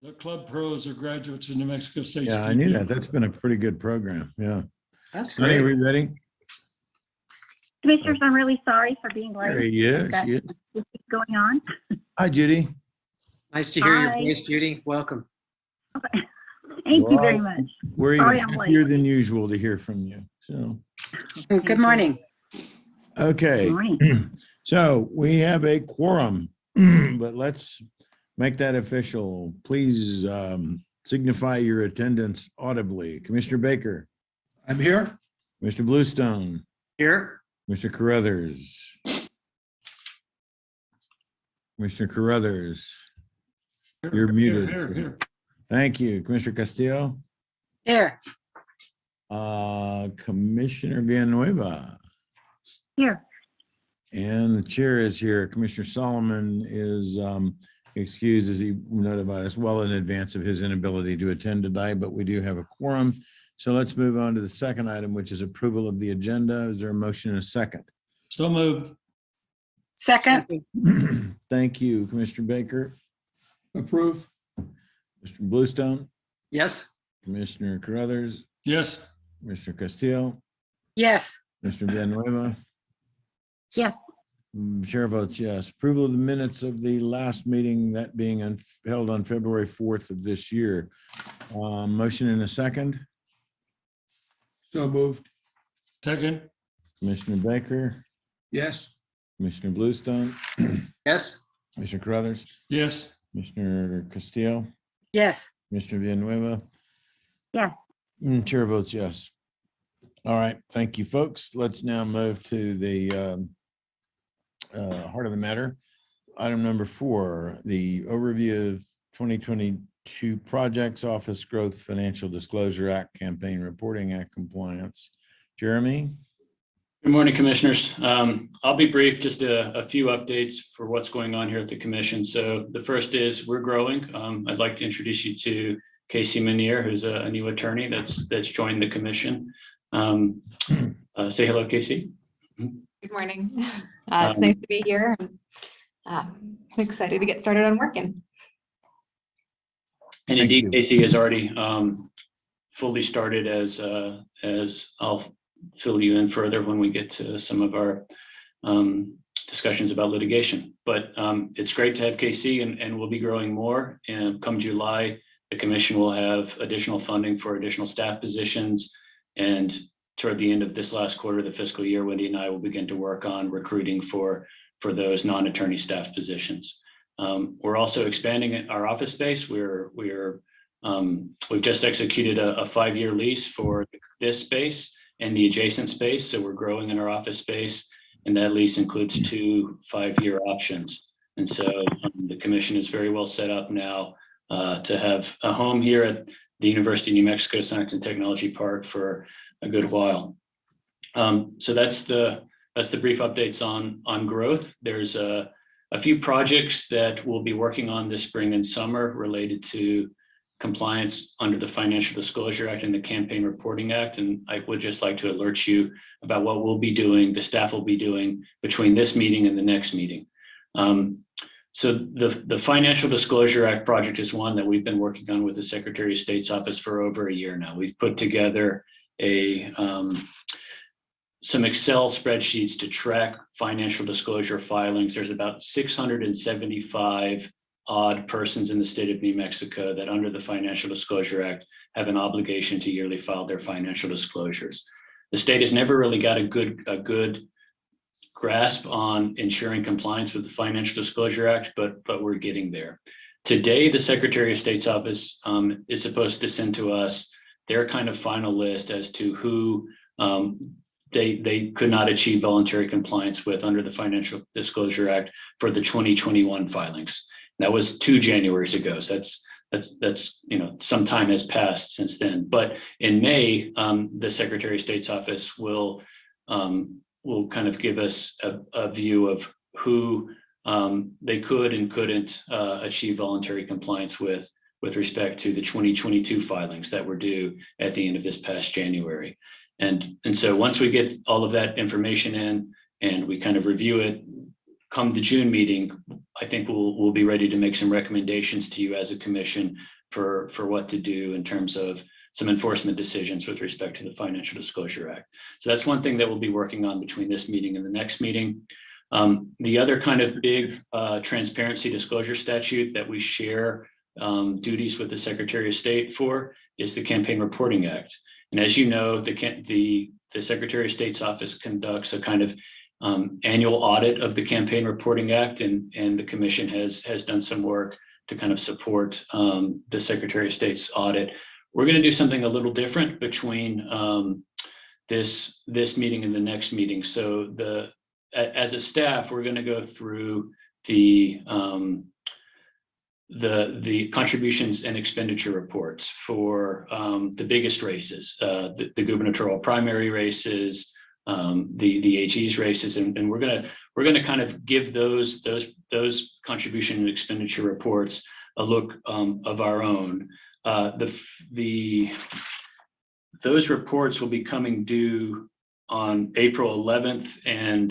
The club pros are graduates of New Mexico State. Yeah, I knew that. That's been a pretty good program. Yeah. That's Sonny, are great. we ready? Commissioners, I'm really sorry for being There late. he is. I've got Yeah. issues going on. Hi, Judy. Nice to hear your Hi. voice, Judy. Welcome. Thank you very Well, much. We're Sorry even I'm late. happier than usual to hear from you. So, Good morning. okay. Good morning. So we have a quorum, but let's make that official. Please signify your attendance audibly. Commissioner Baker, I'm here. Mr. Bluestone, Here. Mr. Carruthers. Mr. Carruthers, you're muted. Here. Thank you. Commissioner Castillo, Here. Commissioner Villanueva, Here. and the chair is here. Commissioner Solomon is excused, as he notified us well in advance of his inability to attend today, but we do have a quorum. So let's move on to the second item, which is approval of the agenda. Is there a motion and a second? So moved. Second, Thank you, Commissioner Baker, Approve. Mr. Bluestone, Yes. Commissioner Carruthers, Yes. Mr. Castillo, yes. Mr. Villanueva. Yes. Chair votes yes. Approval of the minutes of the last meeting, that being held on February 4th of this year. Motion in a second. So moved. Second. Commissioner Baker, Yes. Commissioner Bluestone, Yes. Commissioner Carruthers, Yes. Commissioner Castillo, Yes. Commissioner Villanueva. Yes. Chair votes yes. All right, thank you, folks. Let's now move to the heart of the matter. Item number 4, the overview of 2022 projects, Office Growth Financial Disclosure Act, Campaign Reporting Act compliance. Jeremy? Good morning, Commissioners. I'll be brief, just a few updates for what's going on here at the Commission. So the first is we're growing. I'd like to introduce you to Casey Manier, who's a new attorney that's joined the Commission. Say hello, Casey. Good morning. It's nice to be here. I'm excited to get started on working. And Thank indeed, you. Casey has already fully started as I'll fill you in further when we get to some of our discussions about litigation. But it's great to have Casey, and we'll be growing more. And come July, the Commission will have additional funding for additional staff positions. And toward the end of this last quarter of the fiscal year, Wendy and I will begin to work on recruiting for those non-attorney staff positions. We're also expanding our office space. We've just executed a 5-year lease for this space and the adjacent space. So we're growing in our office space, and that lease includes 2 5-year options. And so the Commission is very well set up now to have a home here at the University of New Mexico Science and Technology Park for a good while. So that's the brief updates on growth. There's a few projects that we'll be working on this spring and summer related to compliance under the Financial Disclosure Act and the Campaign Reporting Act. And I would just like to alert you about what we'll be doing, the staff will be doing between this meeting and the next meeting. So the Financial Disclosure Act project is one that we've been working on with the Secretary of State's office for over a year now. We've put together some Excel spreadsheets to track financial disclosure filings. There's about 675 odd persons in the state of New Mexico that under the Financial Disclosure Act have an obligation to yearly file their financial disclosures. The state has never really got a good grasp on ensuring compliance with the Financial Disclosure Act, but we're getting there. Today, the Secretary of State's office is supposed to send to us their kind of final list as to who they could not achieve voluntary compliance with under the Financial Disclosure Act for the 2021 filings. That was 2 Januaries ago. So that's some time has passed since then. But in May, the Secretary of State's office will kind of give us a view of who they could and couldn't achieve voluntary compliance with respect to the 2022 filings that were due at the end of this past January. And so once we get all of that information in and we kind of review it, come the June meeting, I think we'll be ready to make some recommendations to you as a commission for what to do in terms of some enforcement decisions with respect to the Financial Disclosure Act. So that's one thing that we'll be working on between this meeting and the next meeting. The other kind of big transparency disclosure statute that we share duties with the Secretary of State for is the Campaign Reporting Act. And as you know, the Secretary of State's office conducts a kind of annual audit of the Campaign Reporting Act, and the commission has done some work to kind of support the Secretary of State's audit. We're going to do something a little different between this meeting and the next meeting. So as a staff, we're going to go through the contributions and expenditure reports for the biggest races, the gubernatorial primary races, the AG's races, and we're gonna kind of give those contribution and expenditure reports a look of our own. Those reports will be coming due on April 11th and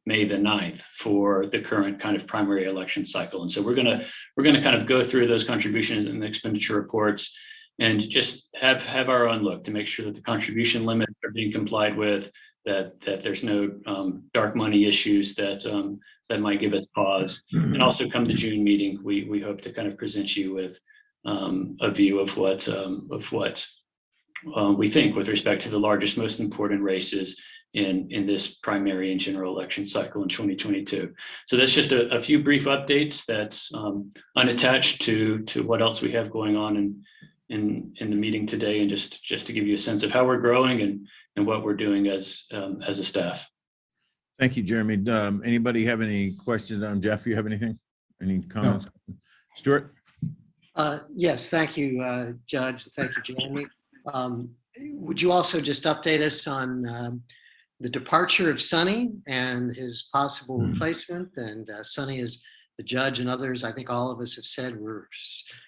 May the 9th for the current kind of primary election cycle. And so we're gonna kind of go through those contributions and expenditure reports and just have our own look to make sure that the contribution limits are being complied with, that there's no dark money issues that might give us pause. And also come the June meeting, we hope to kind of present you with a view of what we think with respect to the largest, most important races in this primary and general election cycle in 2022. So that's just a few brief updates that's unattached to what else we have going on in the meeting today, and just to give you a sense of how we're growing and what we're doing as a staff. Thank you, Jeremy. Anybody have any questions on Jeff? You have anything? Any comments? Stuart? Yes, thank you, Judge. Thank you, Jeremy. Would you also just update us on the departure of Sonny and his possible replacement? And Sonny, is the judge and others, I think all of us have said, we're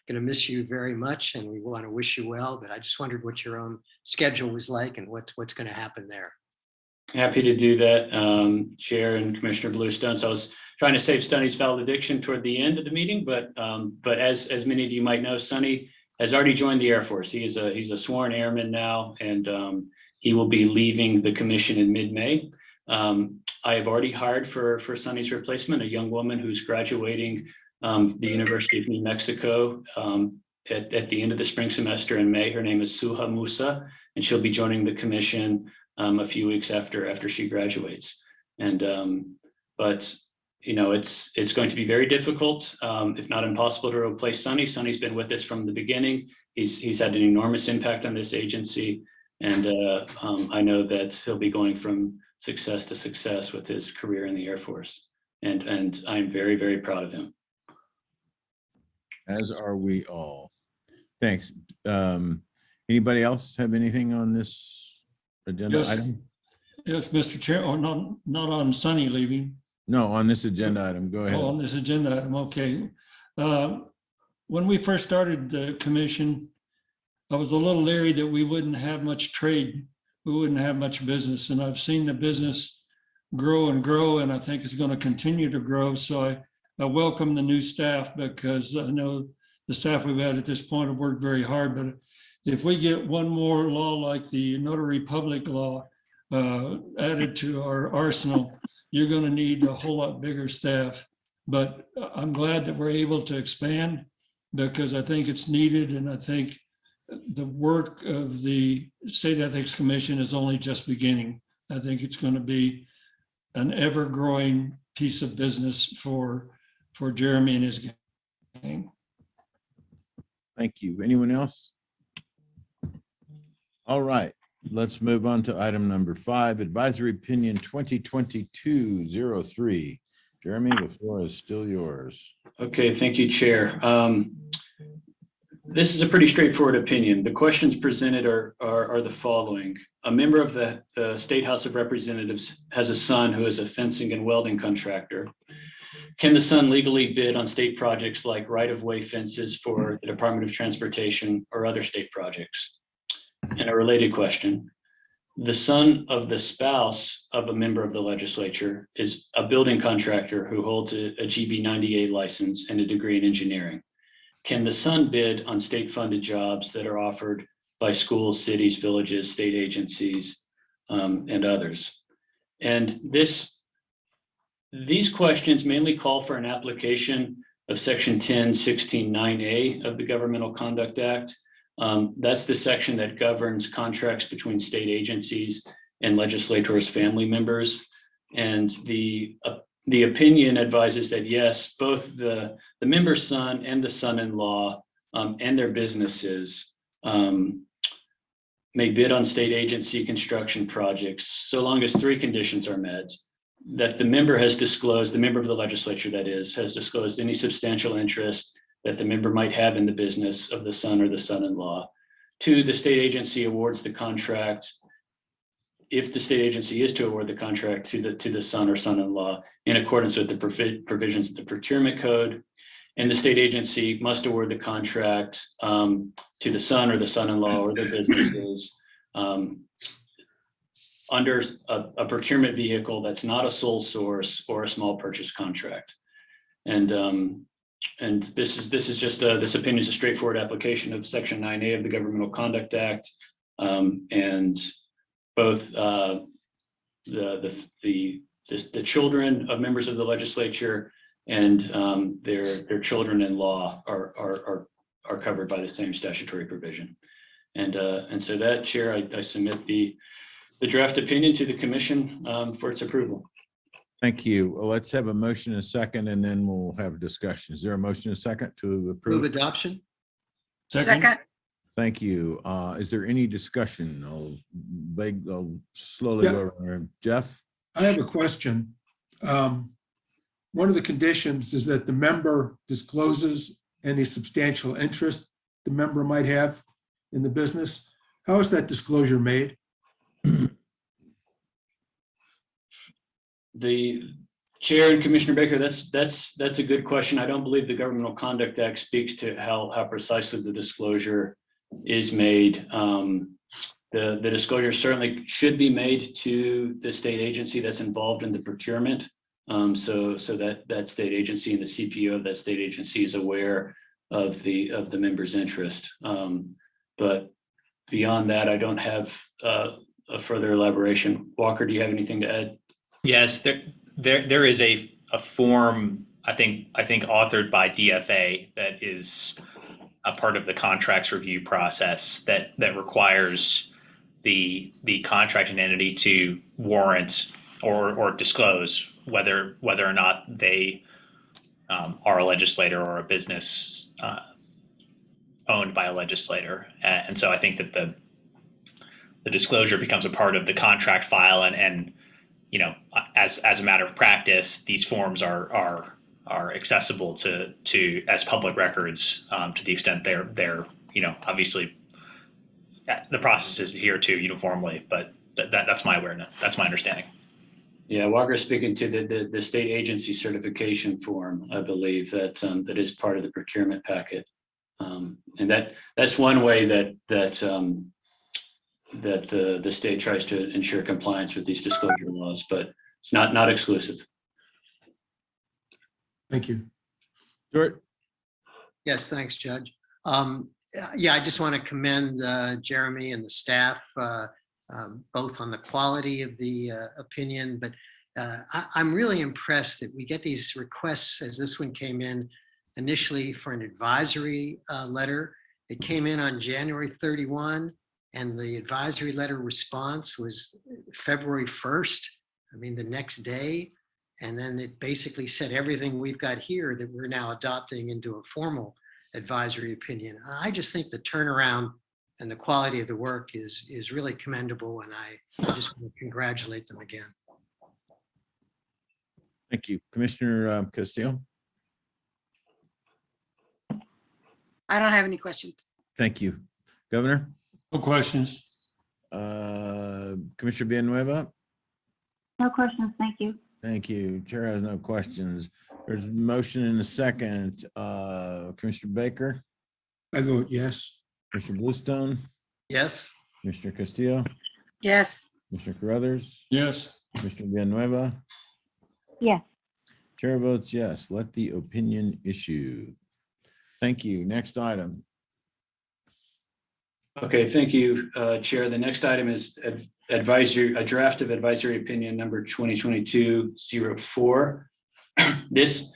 going to miss you very much and we want to wish you well, but I just wondered what your own schedule was like and what's going to happen there. Happy to do that, Chair and Commissioner Bluestone. So I was trying to save Sonny's valediction toward the end of the meeting, but as many of you might know, Sonny has already joined the Air Force. He's a sworn airman now, and he will be leaving the commission in mid-May. I have already hired for Sonny's replacement, a young woman who's graduating the University of New Mexico at the end of the spring semester in May. Her name is Suha Musa, and she'll be joining the commission a few weeks after she graduates. And but you know, it's going to be very difficult, if not impossible, to replace Sonny. Sonny's been with us from the beginning. He's had an enormous impact on this agency, and I know that he'll be going from success to success with his career in the Air Force, and I'm very, very proud of him. As are we all. Thanks. Anybody else have anything on this agenda Yes. item? Yes, Mr. Chair, or not on Sonny leaving. No, on this agenda item. Go Oh, ahead. on this agenda item, okay. When we first started the commission, I was a little leery that we wouldn't have much trade. We wouldn't have much business, and I've seen the business grow and grow, and I think it's going to continue to grow. So I welcome the new staff, because I know the staff we've had at this point have worked very hard. But if we get one more law like the Notary Public law added to our arsenal, you're going to need a whole lot bigger staff. But I'm glad that we're able to expand, because I think it's needed, and I think the work of the State Ethics Commission is only just beginning. I think it's going to be an ever-growing piece of business for Jeremy and his gang. Thank you. Anyone else? All right, let's move on to item number 5, Advisory Opinion 2022-03. Jeremy, the floor is still yours. Okay, thank you, Chair. This is a pretty straightforward opinion. The questions presented are the following. A member of the State House of Representatives has a son who is a fencing and welding contractor. Can the son legally bid on state projects like right-of-way fences for the Department of Transportation or other state projects? And a related question, the son of the spouse of a member of the legislature is a building contractor who holds a GB 98 license and a degree in engineering. Can the son bid on state-funded jobs that are offered by schools, cities, villages, state agencies, and others? And these questions mainly call for an application of Section 1016(9)(a) of the Governmental Conduct Act. That's the section that governs contracts between state agencies and legislators' family members. And the opinion advises that yes, both the member's son and the son-in-law and their businesses may bid on state agency construction projects so long as three conditions are met: that the member has disclosed, the member of the legislature that is, has disclosed any substantial interest that the member might have in the business of the son or the son-in-law. Two, the state agency awards the contract, if the state agency is to award the contract to the son or son-in-law in accordance with the provisions of the procurement code. And the state agency must award the contract to the son or the son-in-law or their businesses under a procurement vehicle that's not a sole source or a small purchase contract. And this opinion is a straightforward application of Section 9(a) of the Governmental Conduct Act, and both the children of members of the legislature and their children-in-law are covered by the same statutory provision. And so that, Chair, I submit the draft opinion to the commission for its approval. Thank you. Well, let's have a motion and a second, and then we'll have a discussion. Is there a motion and a second to Move approve? adoption? second, Thank you. Is there any discussion? I'll slowly Yeah. go around. Jeff? I have a question. One of the conditions is that the member discloses any substantial interest the member might have in the business. How is that disclosure made? The Chair and Commissioner Baker, that's a good question. I don't believe the Governmental Conduct Act speaks to how precisely the disclosure is made. The disclosure certainly should be made to the state agency that's involved in the procurement. So that state agency and the CPO of that state agency is aware of the member's interest. But beyond that, I don't have a further elaboration. Walker, do you have anything to add? Yes, there is a form, I think authored by DFA that is a part of the contracts review process that requires the contracting entity to warrant or disclose whether or not they are a legislator or a business owned by a legislator. And so I think that the disclosure becomes a part of the contract file, and you know, as a matter of practice, these forms are accessible to as public records to the extent they're you know, obviously the process is adhered to uniformly, but that's my awareness. That's my understanding. Yeah, Walker is speaking to the state agency certification form, I believe, that is part of the procurement packet. And that's one way that the state tries to ensure compliance with these disclosure laws, but it's not exclusive. Thank you. Stuart? Yes, thanks, Judge. Yeah, I just want to commend Jeremy and the staff, both on the quality of the opinion, but I'm really impressed that we get these requests, as this one came in initially for an advisory letter. It came in on January 31, and the advisory letter response was February 1st. I mean, the next day. And then it basically said everything we've got here that we're now adopting into a formal advisory opinion. I just think the turnaround and the quality of the work is really commendable, and I just want to congratulate them again. Thank you. Commissioner Castillo? I don't have any questions. Thank you. Governor? No questions. Commissioner Villanueva? No questions, thank you. Thank you. Chair has no questions. There's a motion and a second. Commissioner Baker? I vote yes. Commissioner Bluestone? Yes? Commissioner Castillo? Yes. Commissioner Carruthers, Yes. Commissioner Villanueva. Yes. Chair votes yes. Let the opinion issue. Thank you. Next item. Okay, thank you, Chair. The next item is advisory, a draft of advisory opinion number 2022-04. This,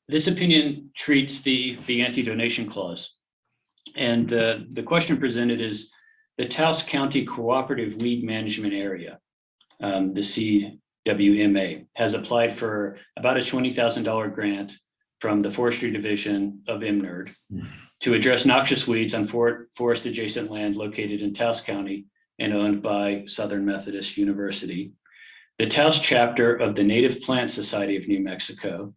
this opinion treats the anti-donation clause. And the question presented is the Taos County Cooperative Weed Management Area, the CWMA, has applied for about a $20,000 grant from the Forestry Division of IMNERD to address noxious weeds on forest adjacent land located in Taos County and owned by Southern Methodist University. The Taos chapter of the Native Plant Society of New Mexico,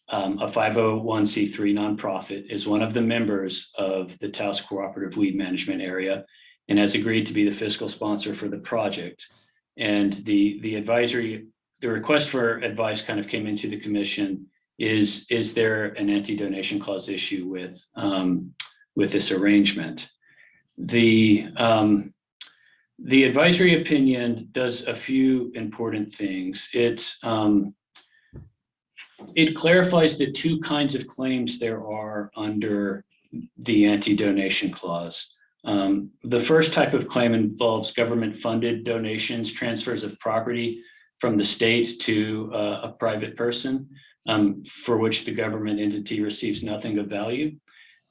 a 501c3 nonprofit, is one of the members of the Taos Cooperative Weed Management Area and has agreed to be the fiscal sponsor for the project. And the advisory, the request for advice kind of came into the commission. Is there an anti-donation clause issue with this arrangement? The advisory opinion does a few important things. It clarifies the two kinds of claims there are under the anti-donation clause. The first type of claim involves government-funded donations, transfers of property from the state to a private person, for which the government entity receives nothing of value.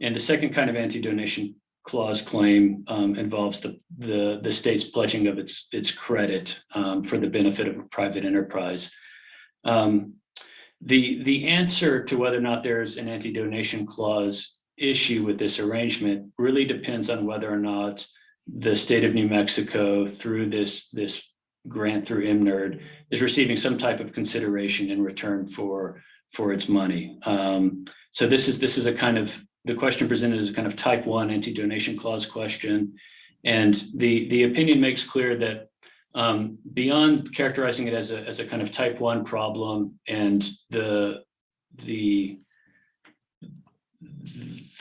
And the second kind of anti-donation clause claim involves the state's pledging of its credit for the benefit of a private enterprise. The answer to whether or not there's an anti-donation clause issue with this arrangement really depends on whether or not the state of New Mexico, through this grant through IMNERD, is receiving some type of consideration in return for its money. So this is a kind of, the question presented is a kind of type 1 anti-donation clause question. And the opinion makes clear that beyond characterizing it as a kind of type 1 problem and the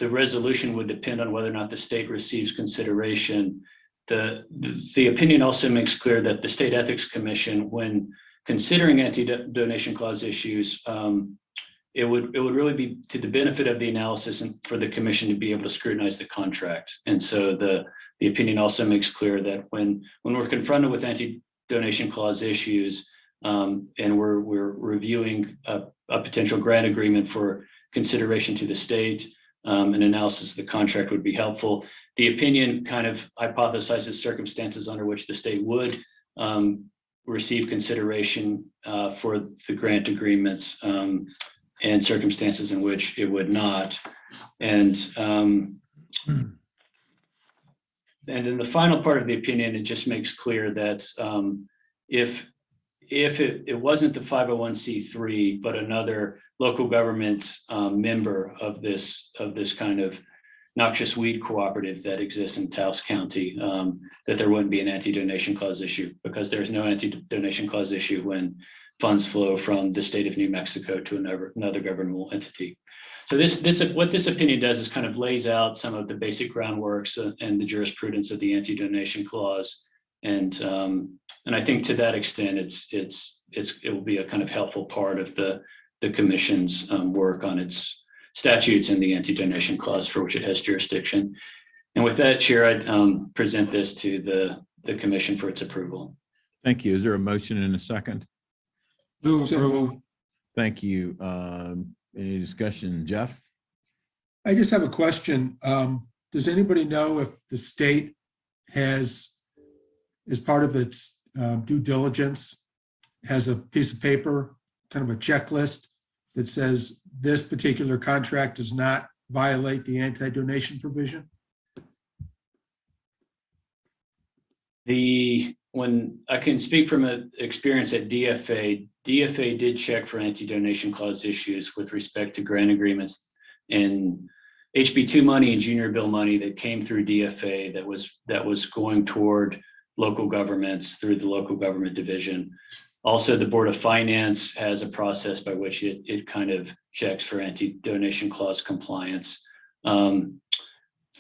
resolution would depend on whether or not the state receives consideration, the opinion also makes clear that the State Ethics Commission, when considering anti-donation clause issues, it would really be to the benefit of the analysis and for the commission to be able to scrutinize the contract. And so the opinion also makes clear that when we're confronted with anti-donation clause issues and we're reviewing a potential grant agreement for consideration to the state, an analysis of the contract would be helpful. The opinion kind of hypothesizes circumstances under which the state would receive consideration for the grant agreement and circumstances in which it would not. And then the final part of the opinion, it just makes clear that if it wasn't the 501c3, but another local government member of this kind of noxious weed cooperative that exists in Taos County, that there wouldn't be an anti-donation clause issue, because there's no anti-donation clause issue when funds flow from the state of New Mexico to another governmental entity. So what this opinion does is kind of lays out some of the basic groundworks and the jurisprudence of the anti-donation clause. And I think to that extent, it will be a kind of helpful part of the commission's work on its statutes and the anti-donation clause for which it has jurisdiction. And with that, Chair, I'd present this to the commission for its approval. Thank you. Is there a motion and a second? Move approval. Thank you. Any discussion, Jeff? I just have a question. Does anybody know if the state has, as part of its due diligence, has a piece of paper, kind of a checklist that says this particular contract does not violate the anti-donation provision? When I can speak from an experience at DFA did check for anti-donation clause issues with respect to grant agreements and HB2 money and junior bill money that came through DFA that was going toward local governments through the local government division. Also, the Board of Finance has a process by which it kind of checks for anti-donation clause compliance.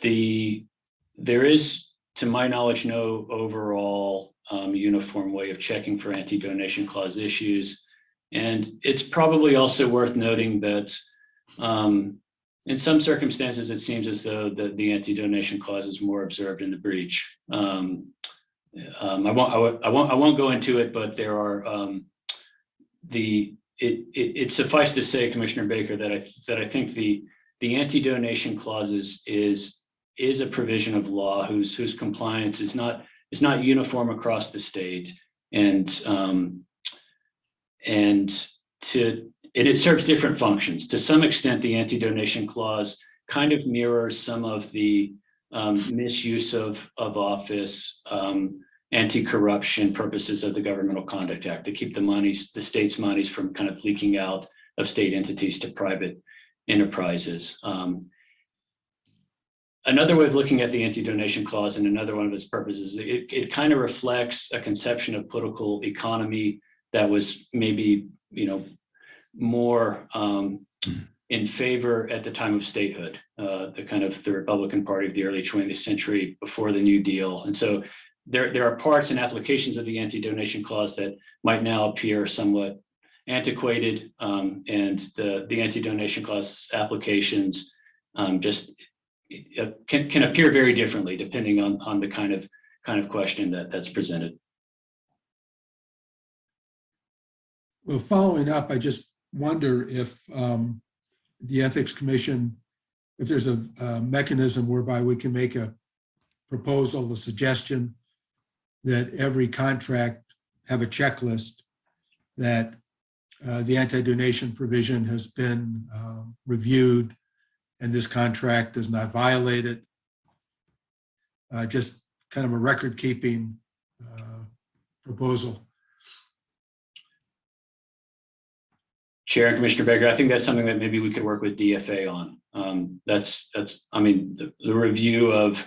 There is to my knowledge, no overall uniform way of checking for anti-donation clause issues. And it's probably also worth noting that in some circumstances, it seems as though the anti-donation clause is more observed in the breach. I won't go into it, but there are it suffice to say, Commissioner Baker, that I think the anti-donation clauses is a provision of law whose compliance is not uniform across the state, and it serves different functions. To some extent, the anti-donation clause kind of mirrors some of the misuse of office, anti-corruption purposes of the Governmental Conduct Act to keep the state's monies from kind of leaking out of state entities to private enterprises. Another way of looking at the anti-donation clause, and another one of its purposes, it kind of reflects a conception of political economy that was maybe, more in favor at the time of statehood, the Republican Party of the early 20th century before the New Deal. And so there are parts and applications of the anti-donation clause that might now appear somewhat antiquated, and the anti-donation clause applications just can appear very differently depending on the kind of question that's presented. Well, following up, I just wonder if the Ethics Commission, if there's a mechanism whereby we can make a proposal, a suggestion that every contract have a checklist that the anti-donation provision has been reviewed and this contract does not violate it. Just kind of a record-keeping proposal. Chair and Commissioner Baker, I think that's something that maybe we could work with DFA on. The review of,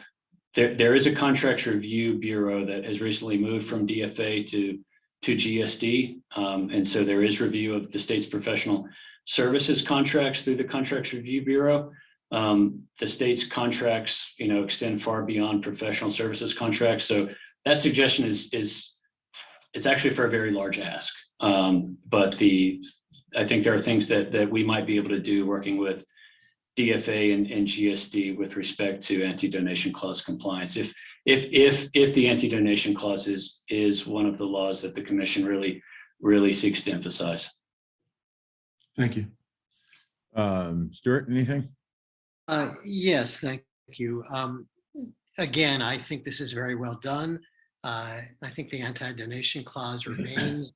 there is a contracts review bureau that has recently moved from DFA to GSD. And so there is review of the state's professional services contracts through the Contracts Review Bureau. The state's contracts, extend far beyond professional services contracts. So that suggestion it's actually for a very large ask. But I think there are things that we might be able to do working with DFA and GSD with respect to anti-donation clause compliance. If the anti-donation clause is one of the laws that the commission really seeks to emphasize. Thank you. Stuart, anything? Yes, thank you. Again, I think this is very well done. I think the anti-donation clause remains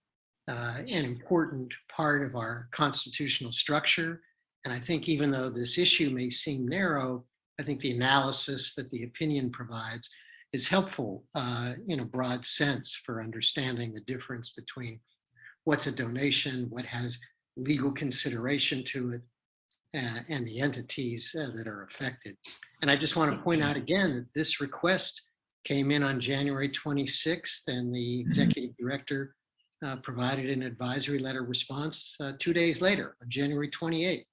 an important part of our constitutional structure. And I think even though this issue may seem narrow, I think the analysis that the opinion provides is helpful in a broad sense for understanding the difference between what's a donation, what has legal consideration to it, and the entities that are affected. And I just want to point out again that this request came in on January 26th, and the executive director provided an advisory letter response 2 days later on January 28th.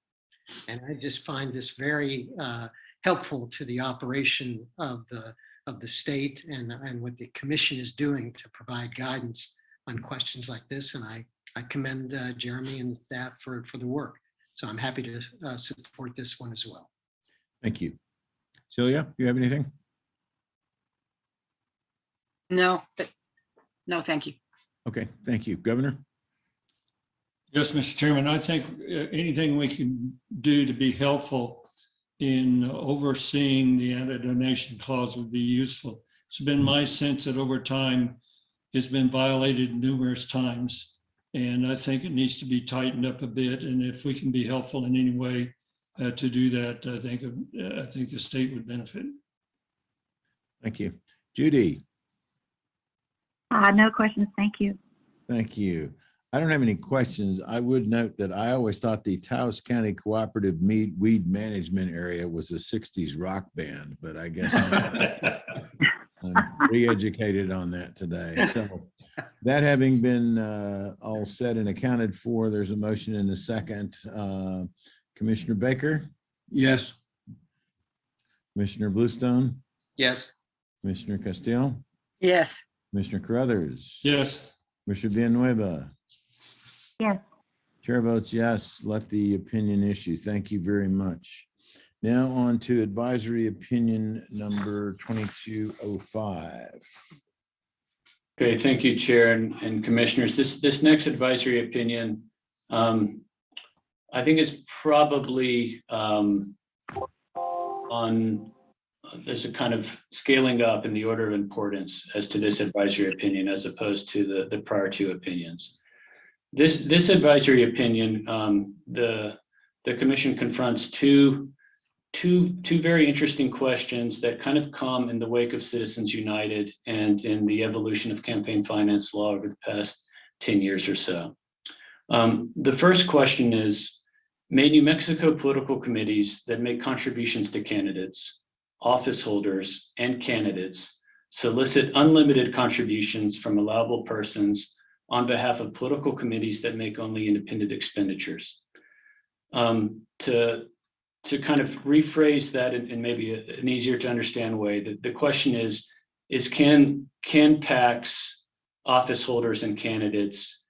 And I just find this very helpful to the operation of the state and what the commission is doing to provide guidance on questions like this. And I commend Jeremy and the staff for the work. So I'm happy to support this one as well. Thank you. Celia, you have anything? No, thank you. Okay, thank you. Governor? Yes, Mr. Chairman, I think anything we can do to be helpful in overseeing the anti-donation clause would be useful. It's been my sense that over time it's been violated numerous times, and I think it needs to be tightened up a bit. And if we can be helpful in any way to do that, I think the state would benefit. Thank you. Judy? No questions, thank you. Thank you. I don't have any questions. I would note that I always thought the Taos County Cooperative Weed Management Area was a 60s rock band, but I guess I'm re-educated on that today. So that having been all said and accounted for, there's a motion and a second. Commissioner Baker? Yes. Commissioner Bluestone? Yes. Commissioner Castillo, Yes. Commissioner Carruthers. Yes. Commissioner Villanueva. Yes. Chair votes yes, let the opinion issue. Thank you very much. Now on to advisory opinion number 2205. Okay, thank you, Chair and Commissioners. This next advisory opinion, I think is probably there's a kind of scaling up in the order of importance as to this advisory opinion as opposed to the prior two opinions. This advisory opinion, the commission confronts two very interesting questions that kind of come in the wake of Citizens United and in the evolution of campaign finance law over the past 10 years or so. The first question is, may New Mexico political committees that make contributions to candidates, office holders, and candidates solicit unlimited contributions from allowable persons on behalf of political committees that make only independent expenditures? To kind of rephrase that in maybe an easier to understand way, the question is can PACs, office holders, and candidates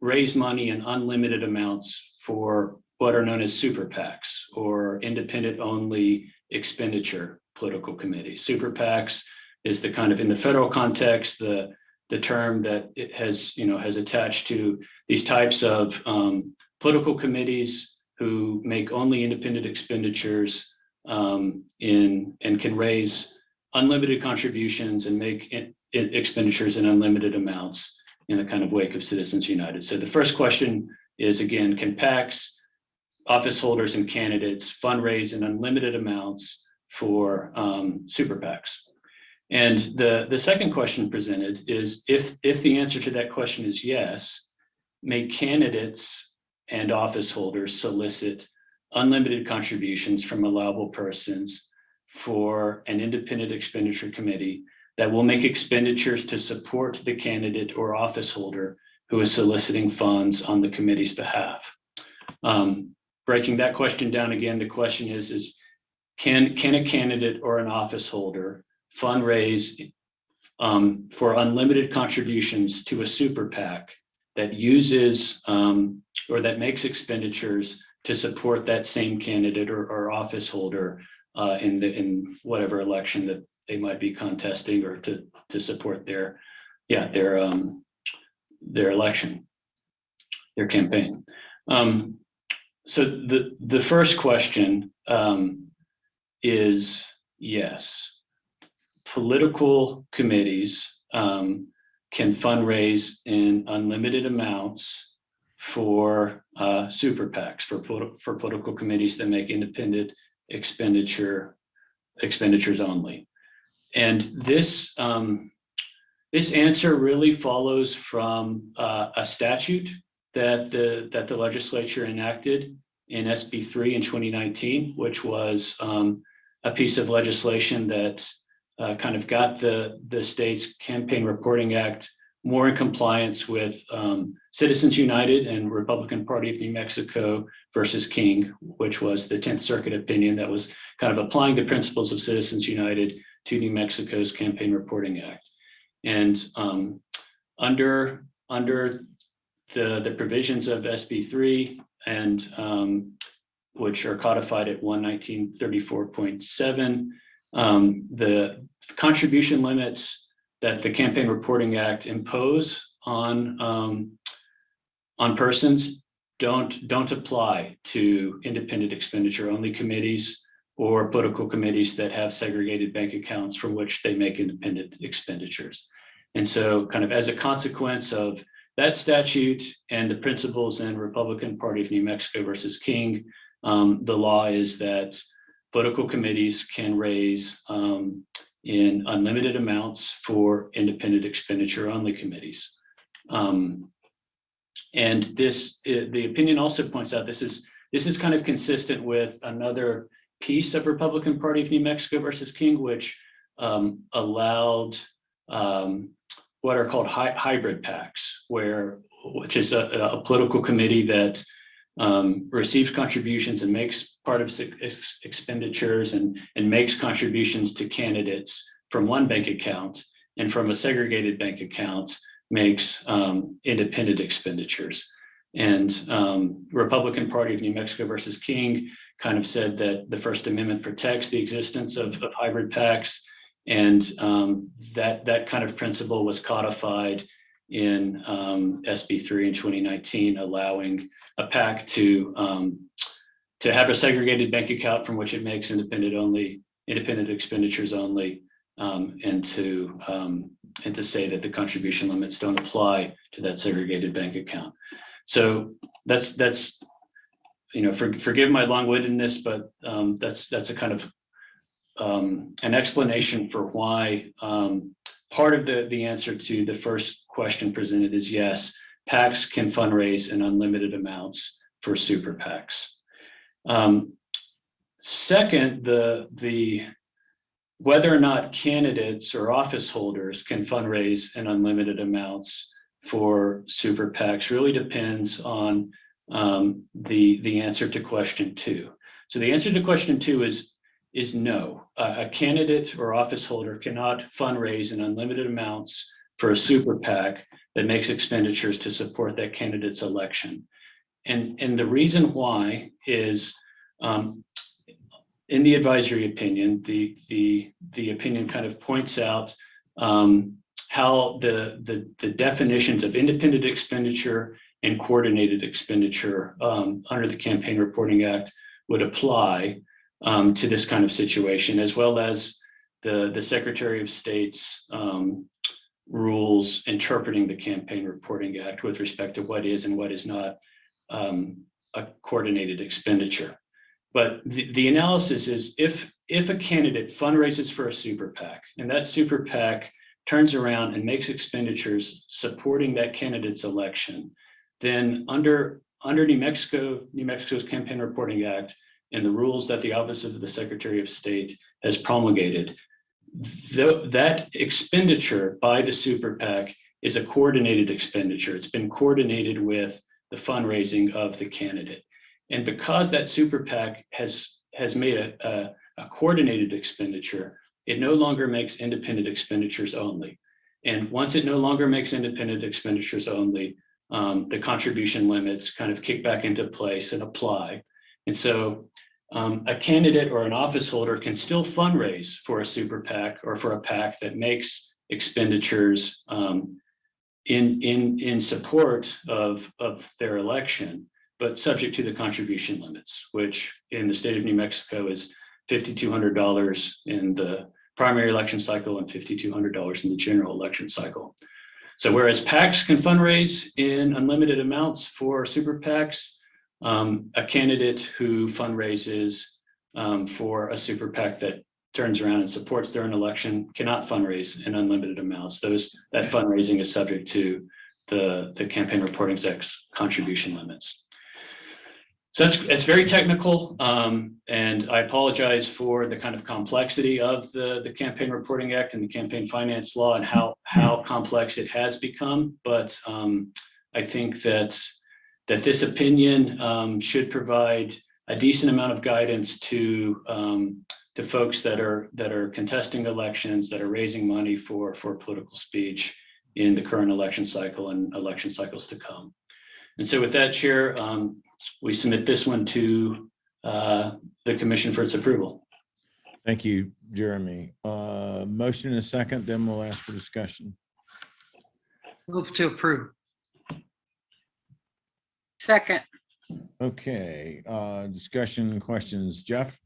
raise money in unlimited amounts for what are known as super PACs or independent only expenditure political committees? Super PACs is the kind of, in the federal context, the term that it has attached to these types of political committees who make only independent expenditures and can raise unlimited contributions and make expenditures in unlimited amounts in the kind of wake of Citizens United. So the first question is, again, can PACs, office holders, and candidates fundraise in unlimited amounts for super PACs? And the second question presented is, if the answer to that question is yes, may candidates and office holders solicit unlimited contributions from allowable persons for an independent expenditure committee that will make expenditures to support the candidate or office holder who is soliciting funds on the committee's behalf? Breaking that question down again, the question is can a candidate or an office holder fundraise for unlimited contributions to a super PAC that uses or that makes expenditures to support that same candidate or office holder in whatever election that they might be contesting, or to support their election, their campaign? So the first question is yes, political committees can fundraise in unlimited amounts for super PACs, for political committees that make independent expenditures only. And this answer really follows from a statute that the legislature enacted in SB 3 in 2019, which was a piece of legislation that kind of got the state's Campaign Reporting Act more in compliance with Citizens United and Republican Party of New Mexico versus King, which was the 10th Circuit opinion that was kind of applying the principles of Citizens United to New Mexico's Campaign Reporting Act. And under the provisions of SB 3 and which are codified at 11934.7, the contribution limits that the Campaign Reporting Act impose on persons don't apply to independent expenditure only committees or political committees that have segregated bank accounts from which they make independent expenditures. And so kind of as a consequence of that statute and the principles in Republican Party of New Mexico versus King, the law is that political committees can raise in unlimited amounts for independent expenditure only committees. And the opinion also points out this is kind of consistent with another piece of Republican Party of New Mexico versus King, which allowed what are called hybrid PACs, which is a political committee that receives contributions and makes part of expenditures and makes contributions to candidates from one bank account and from a segregated bank account makes independent expenditures. And Republican Party of New Mexico versus King kind of said that the First Amendment protects the existence of hybrid PACs, and that kind of principle was codified in SB 3 in 2019, allowing a PAC to have a segregated bank account from which it makes independent expenditures only, and to say that the contribution limits don't apply to that segregated bank account. So that's forgive my long-windedness, but that's a kind of an explanation for why part of the answer to the first question presented is yes, PACs can fundraise in unlimited amounts for super PACs. Second, the whether or not candidates or office holders can fundraise in unlimited amounts for super PACs really depends on the answer to question 2. So the answer to question 2 is no. A candidate or office holder cannot fundraise in unlimited amounts for a super PAC that makes expenditures to support that candidate's election. And the reason why is in the advisory opinion, the opinion kind of points out how the definitions of independent expenditure and coordinated expenditure under the Campaign Reporting Act would apply to this kind of situation, as well as the Secretary of State's rules interpreting the Campaign Reporting Act with respect to what is and what is not a coordinated expenditure. But the analysis is if a candidate fundraises for a super PAC and that super PAC turns around and makes expenditures supporting that candidate's election, then under New Mexico's Campaign Reporting Act and the rules that the Office of the Secretary of State has promulgated, that expenditure by the super PAC is a coordinated expenditure. It's been coordinated with the fundraising of the candidate. And because that super PAC has made a coordinated expenditure, it no longer makes independent expenditures only. And once it no longer makes independent expenditures only, the contribution limits kind of kick back into place and apply. And so a candidate or an office holder can still fundraise for a super PAC or for a PAC that makes expenditures in support of their election, but subject to the contribution limits, which in the state of New Mexico is $5,200 in the primary election cycle and $5,200 in the general election cycle. So whereas PACs can fundraise in unlimited amounts for super PACs, a candidate who fundraises for a super PAC that turns around and supports their own election cannot fundraise in unlimited amounts. That fundraising is subject to the Campaign Reporting Act's contribution limits. So it's very technical, and I apologize for the kind of complexity of the Campaign Reporting Act and the campaign finance law and how complex it has become. But I think that this opinion should provide a decent amount of guidance to folks that are contesting elections, that are raising money for political speech in the current election cycle and election cycles to come. And so with that, Chair, we submit this one to the commission for its approval. Thank you, Jeremy. Motion and a second, then we'll ask for discussion. Move to approve. Second. Okay, discussion and questions. Jeff?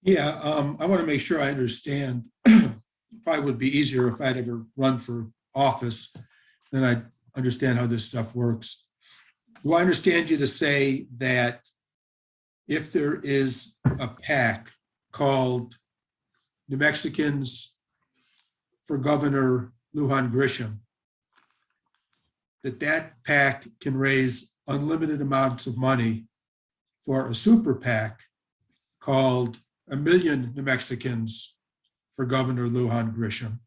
Yeah, I want to make sure I understand. Probably would be easier if I'd ever run for office, then I'd understand how this stuff works. Do I understand you to say that if there is a PAC called New Mexicans for Governor Lujan Grisham, that PAC can raise unlimited amounts of money for a super PAC called 1 Million New Mexicans for Governor Lujan Grisham,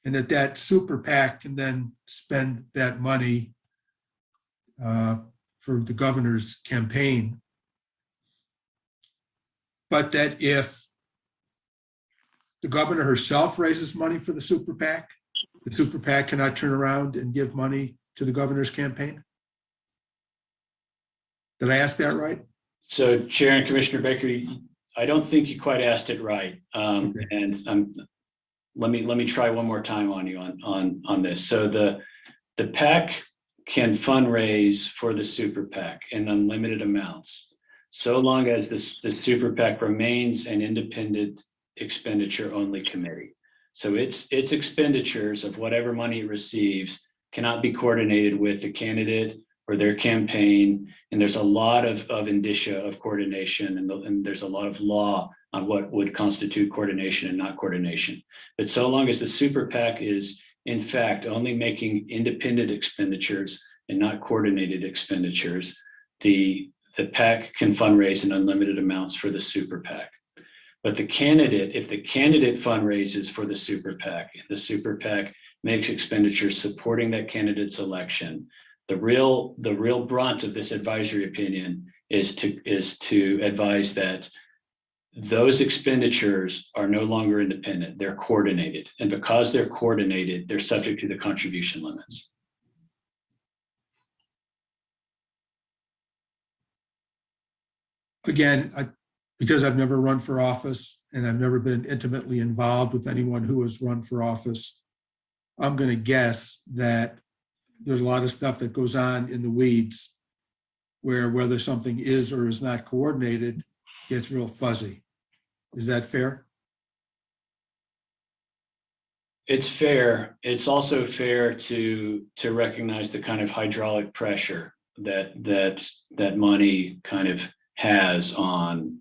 and that super PAC can then spend that money for the governor's campaign, but that if the governor herself raises money for the super PAC? The super PAC cannot turn around and give money to the governor's campaign? Did I ask that right? So Chair and Commissioner Baker, I don't think you quite asked it right. Okay. And let me try one more time on you on this. So the PAC can fundraise for the super PAC in unlimited amounts, so long as the super PAC remains an independent expenditure only committee. So its expenditures of whatever money it receives cannot be coordinated with the candidate or their campaign. And there's a lot of indicia of coordination, and there's a lot of law on what would constitute coordination and not coordination. But so long as the super PAC is in fact only making independent expenditures and not coordinated expenditures, the PAC can fundraise in unlimited amounts for the super PAC. But the candidate, if the candidate fundraises for the super PAC makes expenditures supporting that candidate's election, the real brunt of this advisory opinion is to advise that those expenditures are no longer independent, they're coordinated. And because they're coordinated, they're subject to the contribution limits. Again, because I've never run for office and I've never been intimately involved with anyone who has run for office, I'm going to guess that there's a lot of stuff that goes on in the weeds where whether something is or is not coordinated gets real fuzzy. Is that fair? It's fair. It's also fair to recognize the kind of hydraulic pressure that money kind of has on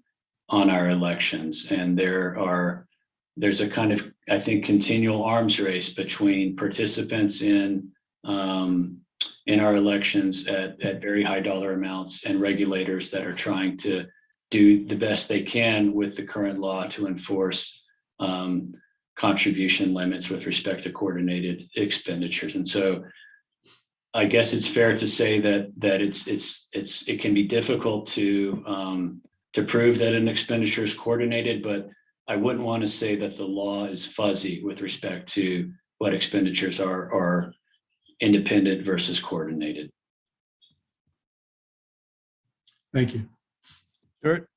our elections. And there's a kind of, I think, continual arms race between participants in our elections at very high dollar amounts and regulators that are trying to do the best they can with the current law to enforce contribution limits with respect to coordinated expenditures. And so I guess it's fair to say that it can be difficult to prove that an expenditure is coordinated, but I wouldn't want to say that the law is fuzzy with respect to what expenditures are independent versus coordinated. Thank you. Stuart?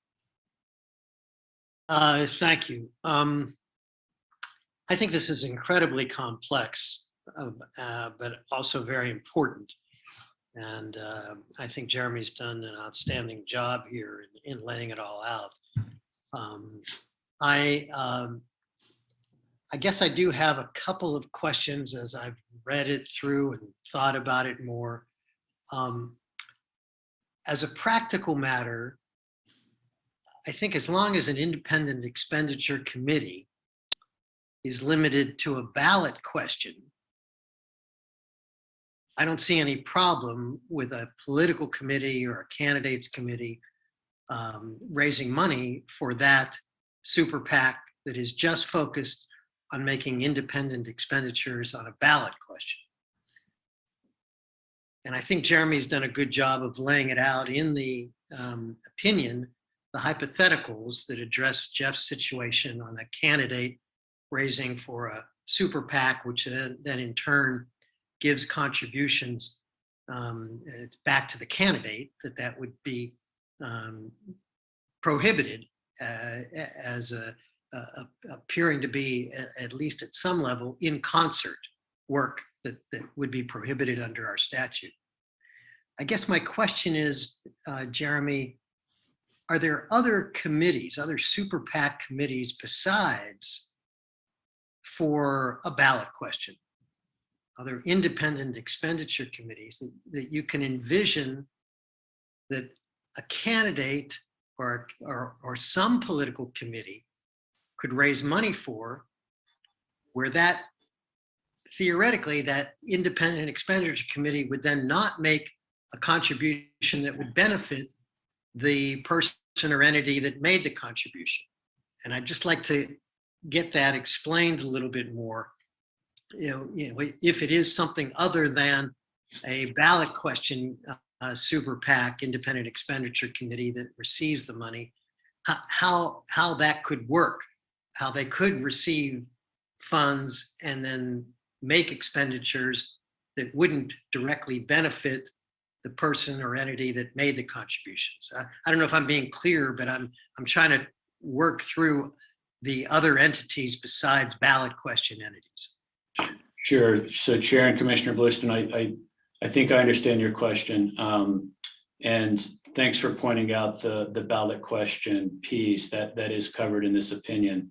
Thank you. I think this is incredibly complex, but also very important. And I think Jeremy's done an outstanding job here in laying it all out. I guess I do have a couple of questions as I've read it through and thought about it more. As a practical matter, I think as long as an independent expenditure committee is limited to a ballot question, I don't see any problem with a political committee or a candidates committee raising money for that super PAC that is just focused on making independent expenditures on a ballot question. And I think Jeremy's done a good job of laying it out in the opinion, the hypotheticals that address Jeff's situation on a candidate raising for a super PAC, which then in turn gives contributions back to the candidate, that would be prohibited as appearing to be, at least at some level, in concert work that would be prohibited under our statute. I guess my question is, Jeremy, are there other committees, other super PAC committees besides for a ballot question? Other independent expenditure committees that you can envision that a candidate or some political committee could raise money for, where that theoretically that independent expenditure committee would then not make a contribution that would benefit the person or entity that made the contribution? And I'd just like to get that explained a little bit more. You know, if it is something other than a ballot question, super PAC, independent expenditure committee that receives the money, how that could work how they could receive funds and then make expenditures that wouldn't directly benefit the person or entity that made the contributions. I don't know if I'm being clear, but I'm trying to work through the other entities besides ballot question entities. Sure. So Chair and Commissioner Blueston, I think I understand your question. And thanks for pointing out the ballot question piece that is covered in this opinion.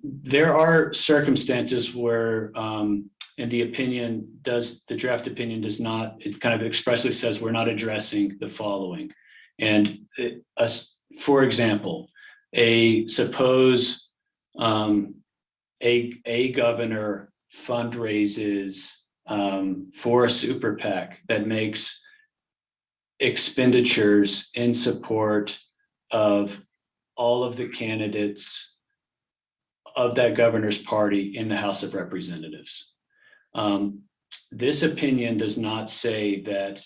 There are circumstances where, and the draft opinion does not, it kind of expressly says we're not addressing the following. And for example, suppose a governor fundraises for a super PAC that makes expenditures in support of all of the candidates of that governor's party in the House of Representatives. This opinion does not say that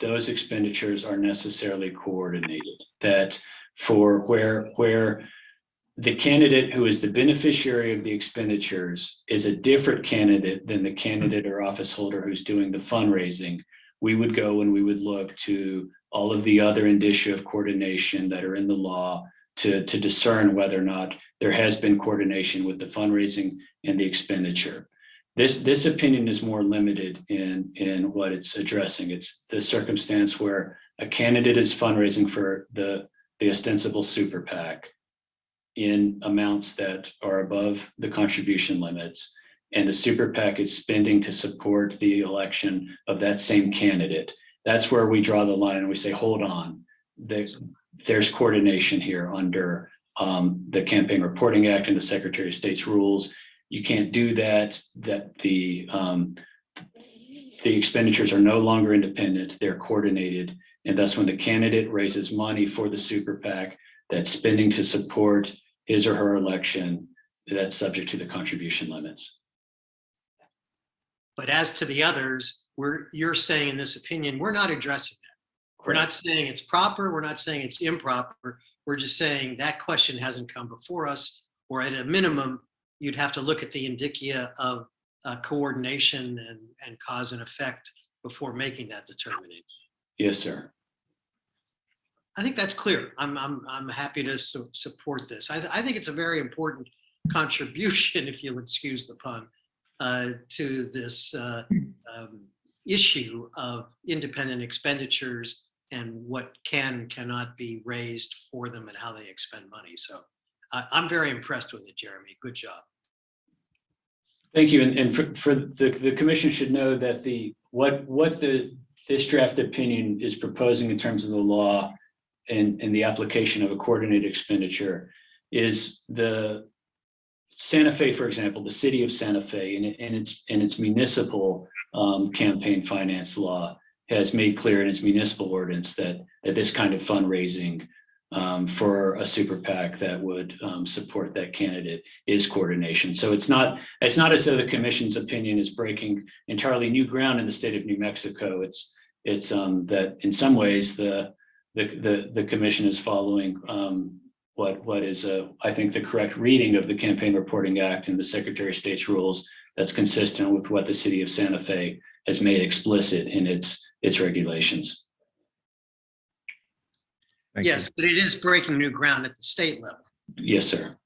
those expenditures are necessarily coordinated, that for where the candidate who is the beneficiary of the expenditures is a different candidate than the candidate or office holder who's doing the fundraising, we would go and we would look to all of the other indicia of coordination that are in the law to discern whether or not there has been coordination with the fundraising and the expenditure. This opinion is more limited in what it's addressing. It's the circumstance where a candidate is fundraising for the ostensible super PAC in amounts that are above the contribution limits, and the super PAC is spending to support the election of that same candidate. That's where we draw the line and we say, hold on, there's coordination here under the Campaign Reporting Act and the Secretary of State's rules. You can't do that, the expenditures are no longer independent, they're coordinated. And thus when the candidate raises money for the super PAC that's spending to support his or her election, that's subject to the contribution limits. But as to the others, you're saying in this opinion, we're not addressing that. We're not saying it's proper, we're not saying it's improper. We're just saying that question hasn't come before us, or at a minimum, you'd have to look at the indicia of coordination and cause and effect before making that determination. Yes, sir. I think that's clear. I'm happy to support this. I think it's a very important contribution, if you'll excuse the pun, to this issue of independent expenditures and what cannot be raised for them and how they expend money. So I'm very impressed with it, Jeremy. Good job. Thank you. And for the commission should know that this draft opinion is proposing in terms of the law and the application of a coordinated expenditure is the Santa Fe, for example, the city of Santa Fe and its municipal campaign finance law has made clear in its municipal ordinance that this kind of fundraising for a super PAC that would support that candidate is coordination. So it's not as though the commission's opinion is breaking entirely new ground in the state of New Mexico. It's that in some ways the commission is following what is I think the correct reading of the Campaign Reporting Act and the Secretary of State's rules that's consistent with what the city of Santa Fe has made explicit in its regulations. Thank you. Yes, but it is breaking new ground at the state level. Yes, sir.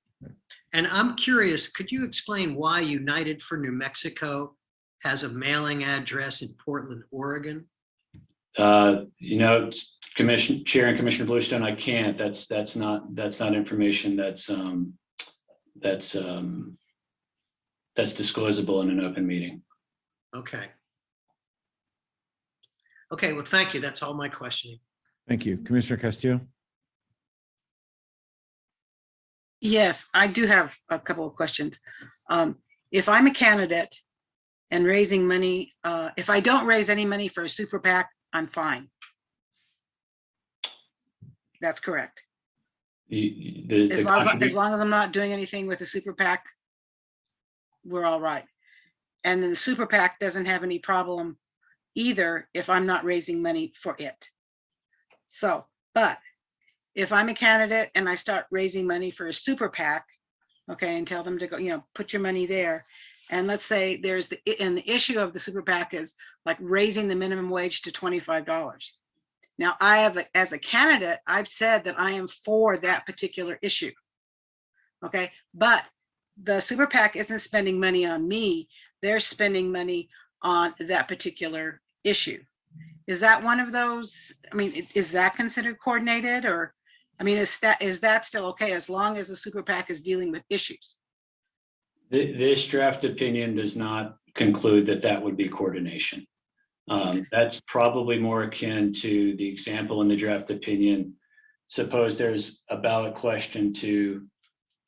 And I'm curious, could you explain why United for New Mexico has a mailing address in Portland, Oregon? Commission Chair and Commissioner Bluestone, I can't. That's not information that's disclosable in an open meeting. Okay. Okay, well, thank you. That's all my questioning. Thank you. Commissioner Castillo? Yes, I do have a couple of questions. If I'm a candidate and raising money, if I don't raise any money for a super PAC, I'm fine. That's correct. As long as I'm not doing anything with the super PAC, we're all right. And then the super PAC doesn't have any problem either if I'm not raising money for it. So, but if I'm a candidate and I start raising money for a super PAC Okay, and tell them to go, put your money there. And let's say and the issue of the super PAC is like raising the minimum wage to $25. Now, as a candidate, I've said that I am for that particular issue. Okay, but the super PAC isn't spending money on me. They're spending money on that particular issue. Is that one of those? I mean, is that considered coordinated, or, I mean, is that still okay as long as the super PAC is dealing with issues? This draft opinion does not conclude that that would be coordination. That's probably more akin to the example in the draft opinion. Suppose there's a ballot question to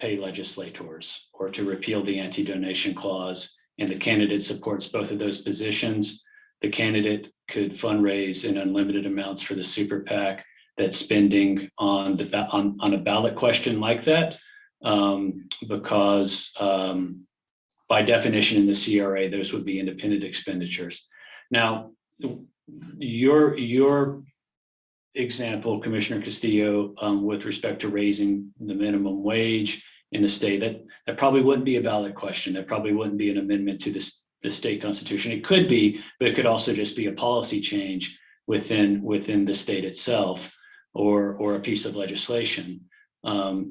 pay legislators or to repeal the anti-donation clause, and the candidate supports both of those positions. The candidate could fundraise in unlimited amounts for the super PAC. That's spending on a ballot question like that, because by definition in the CRA, those would be independent expenditures. Now, your example, Commissioner Castillo, with respect to raising the minimum wage in the state, that probably wouldn't be a ballot question. That probably wouldn't be an amendment to the state constitution. It could be, but it could also just be a policy change within the state itself, or a piece of legislation. But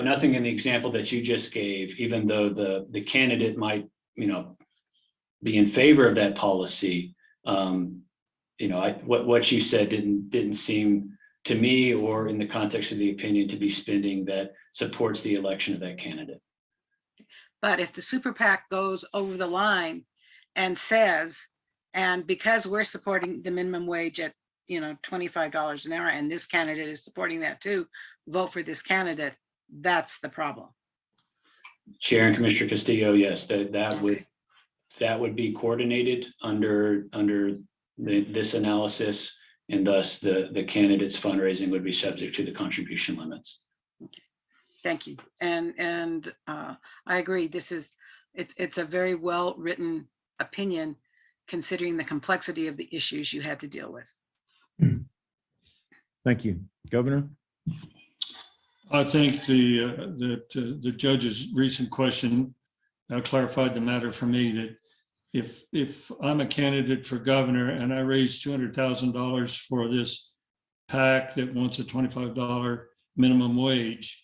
nothing in the example that you just gave, even though the candidate might, be in favor of that policy, what you said didn't seem to me, or in the context of the opinion, to be spending that supports the election of that candidate. But if the super PAC goes over the line and says, and because we're supporting the minimum wage at $25 an hour, and this candidate is supporting that too, vote for this candidate, that's the problem. Chair and Commissioner Castillo, yes, that would be coordinated under this analysis, and thus the candidate's fundraising would be subject to the contribution limits. Thank you. And I agree. It's a very well written opinion, considering the complexity of the issues you had to deal with. Thank you. Governor? I think the judge's recent question clarified the matter for me, that if I'm a candidate for governor and I raise $200,000 for this PAC that wants a $25 minimum wage,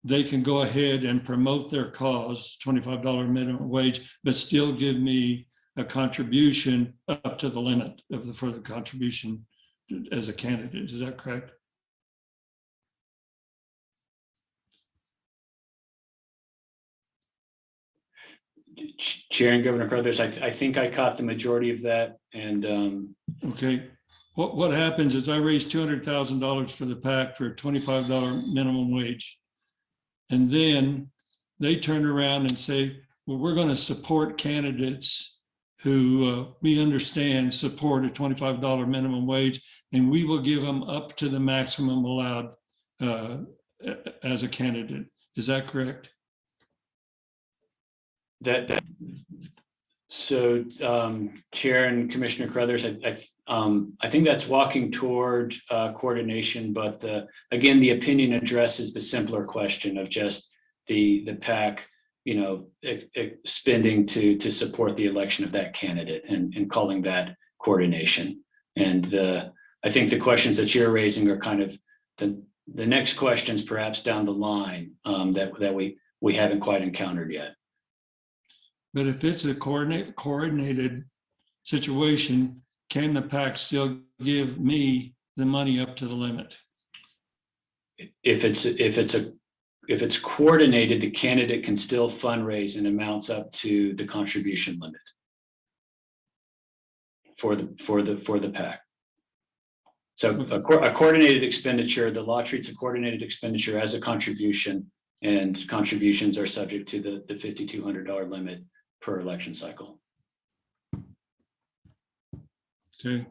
they can go ahead and promote their cause, $25 minimum wage, but still give me a contribution up to the limit for the contribution as a candidate. Is that correct? Chair and Governor Crothers, I think I caught the majority of that. And okay, what happens is I raise $200,000 for the PAC for a $25 minimum wage, and then they turn around and say, well, we're going to support candidates who we understand support a $25 minimum wage, and we will give them up to the maximum allowed as a candidate. Is that correct? So, Chair and Commissioner Crothers, I think that's walking toward coordination, but again, the opinion addresses the simpler question of just the PAC, spending to support the election of that candidate, and calling that coordination. And I think the questions that you're raising are kind of the next questions, perhaps down the line, that we haven't quite encountered yet. But if it's a coordinated situation, can the PAC still give me the money up to the limit? If it's coordinated, the candidate can still fundraise in amounts up to the contribution limit for the PAC. So a coordinated expenditure, the law treats a coordinated expenditure as a contribution, and contributions are subject to the $5,200 limit per election cycle. Okay.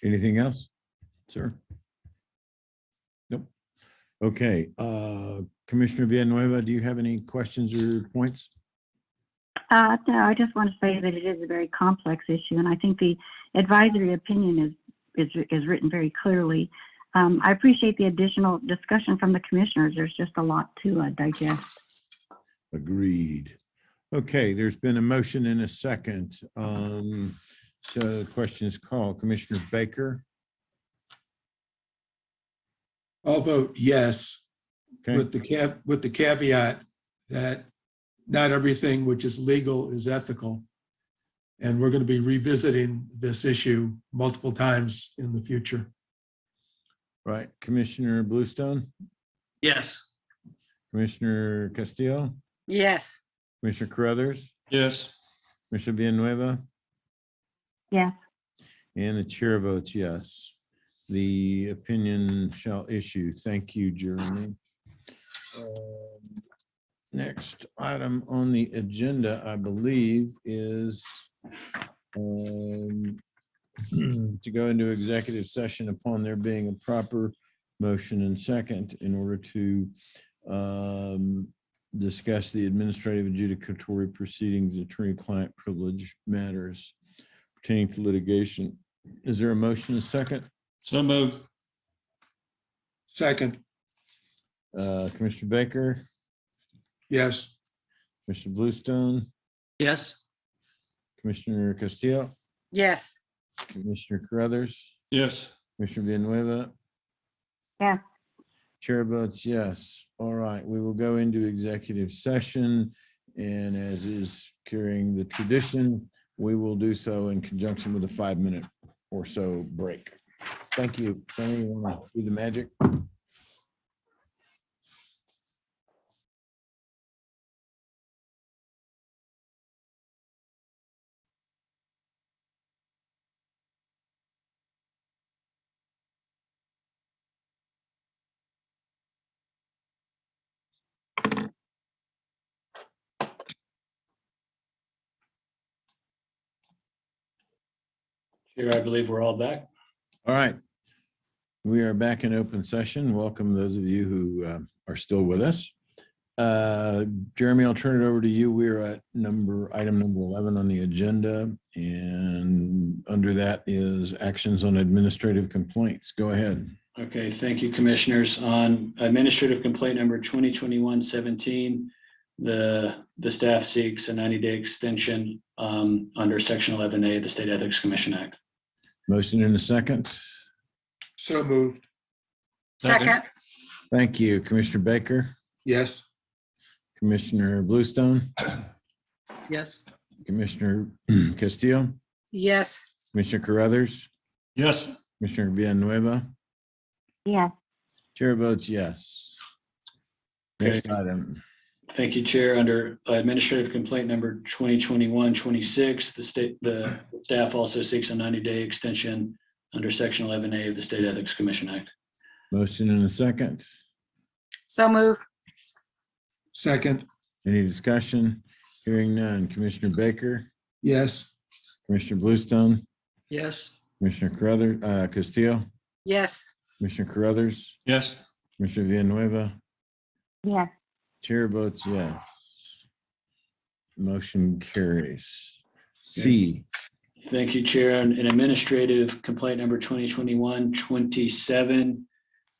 Anything else, sir? Nope. Okay, Commissioner Villanueva, do you have any questions or points? No, I just want to say that it is a very complex issue, and I think the advisory opinion is is written very clearly. I appreciate the additional discussion from the commissioners. There's just a lot to digest. Agreed. Okay, there's been a motion and a second. So the question is called. Commissioner Baker? I'll vote yes, Okay, with the caveat that not everything which is legal is ethical. And we're going to be revisiting this issue multiple times in the future. right. Commissioner Bluestone? Yes. Commissioner Castillo? Yes. Commissioner Carruthers? Yes. Commissioner Villanueva? Yes. And the chair votes yes. The opinion shall issue. Thank you, Jeremy. Next item on the agenda, I believe, is to go into executive session upon there being a proper motion and second in order to discuss the administrative adjudicatory proceedings, attorney-client privilege matters pertaining to litigation. Is there a motion and second? So moved. Second, Commissioner Baker, yes. Commissioner Bluestone, Yes. Commissioner Castillo, Yes. Commissioner Carruthers, Yes. Commissioner Villanueva. Yes. Chair votes yes. All right, we will go into executive session. And as is carrying the tradition, we will do so in conjunction with a 5-minute or so break. Thank you. Sonny, you want to do the magic? Chair, I believe we're all back. All right. We are back in open session. Welcome those of you who are still with us. Jeremy, I'll turn it over to you. We're at item number 11 on the agenda, and under that is actions on administrative complaints. Go ahead. Okay, thank you, commissioners. On administrative complaint number 2021-17, the staff seeks a 90-day extension under Section 11A of the State Ethics Commission Act. Motion in a second. So moved, Second. Thank you, Commissioner Baker, yes. Commissioner Bluestone, Yes. Commissioner Castillo, Yes. Commissioner Carruthers, Yes. Commissioner Villanueva. Yes. Chair votes yes. Next item. Thank you, Chair. Under administrative complaint number 2021-26, the staff also seeks a 90-day extension under Section 11A of the State Ethics Commission Act. Motion in a second. So move. Second, Any discussion? Hearing none. Commissioner Baker, yes. Commissioner Bluestone, Yes. Commissioner Carruthers, Castillo, Yes. Commissioner Carruthers, Yes. Commissioner Villanueva. Yes. Chair votes yes. Motion carries. C, Thank you, Chair. In administrative complaint number 2021-27,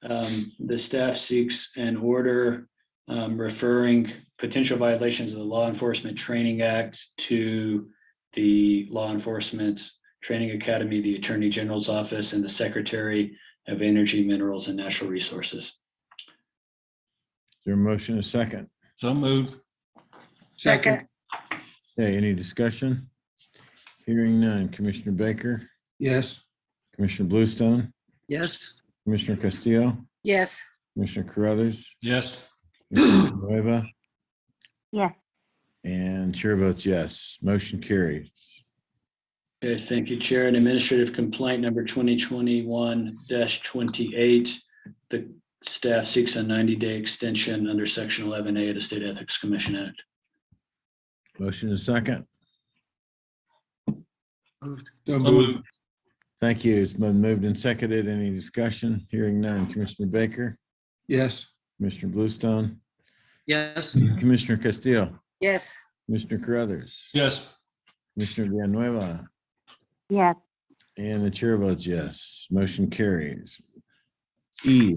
the staff seeks an order referring potential violations of the Law Enforcement Training Act to the Law Enforcement Training Academy, the Attorney General's Office, and the Secretary of Energy, Minerals, and Natural Resources. is there a motion, a second? So moved. Second, Okay, any discussion? Hearing none. Commissioner Baker, yes. Commissioner Bluestone, Yes. Commissioner Castillo, Yes. Commissioner Carruthers, Yes. Commissioner Villanueva, Yes. and chair votes yes. Motion carries. Okay, thank you, Chair. And administrative complaint number 2021-28, the staff seeks a 90-day extension under Section 11A of the State Ethics Commission Act. Motion is second. Moved. So So moved, moved. Thank you. It's been moved and seconded. Any discussion? Hearing none. Commissioner Baker, yes. Commissioner Bluestone, Yes. Commissioner Castillo, Yes. Commissioner Carruthers, Yes. Commissioner Villanueva, Yes. And the chair votes yes. Motion carries. E,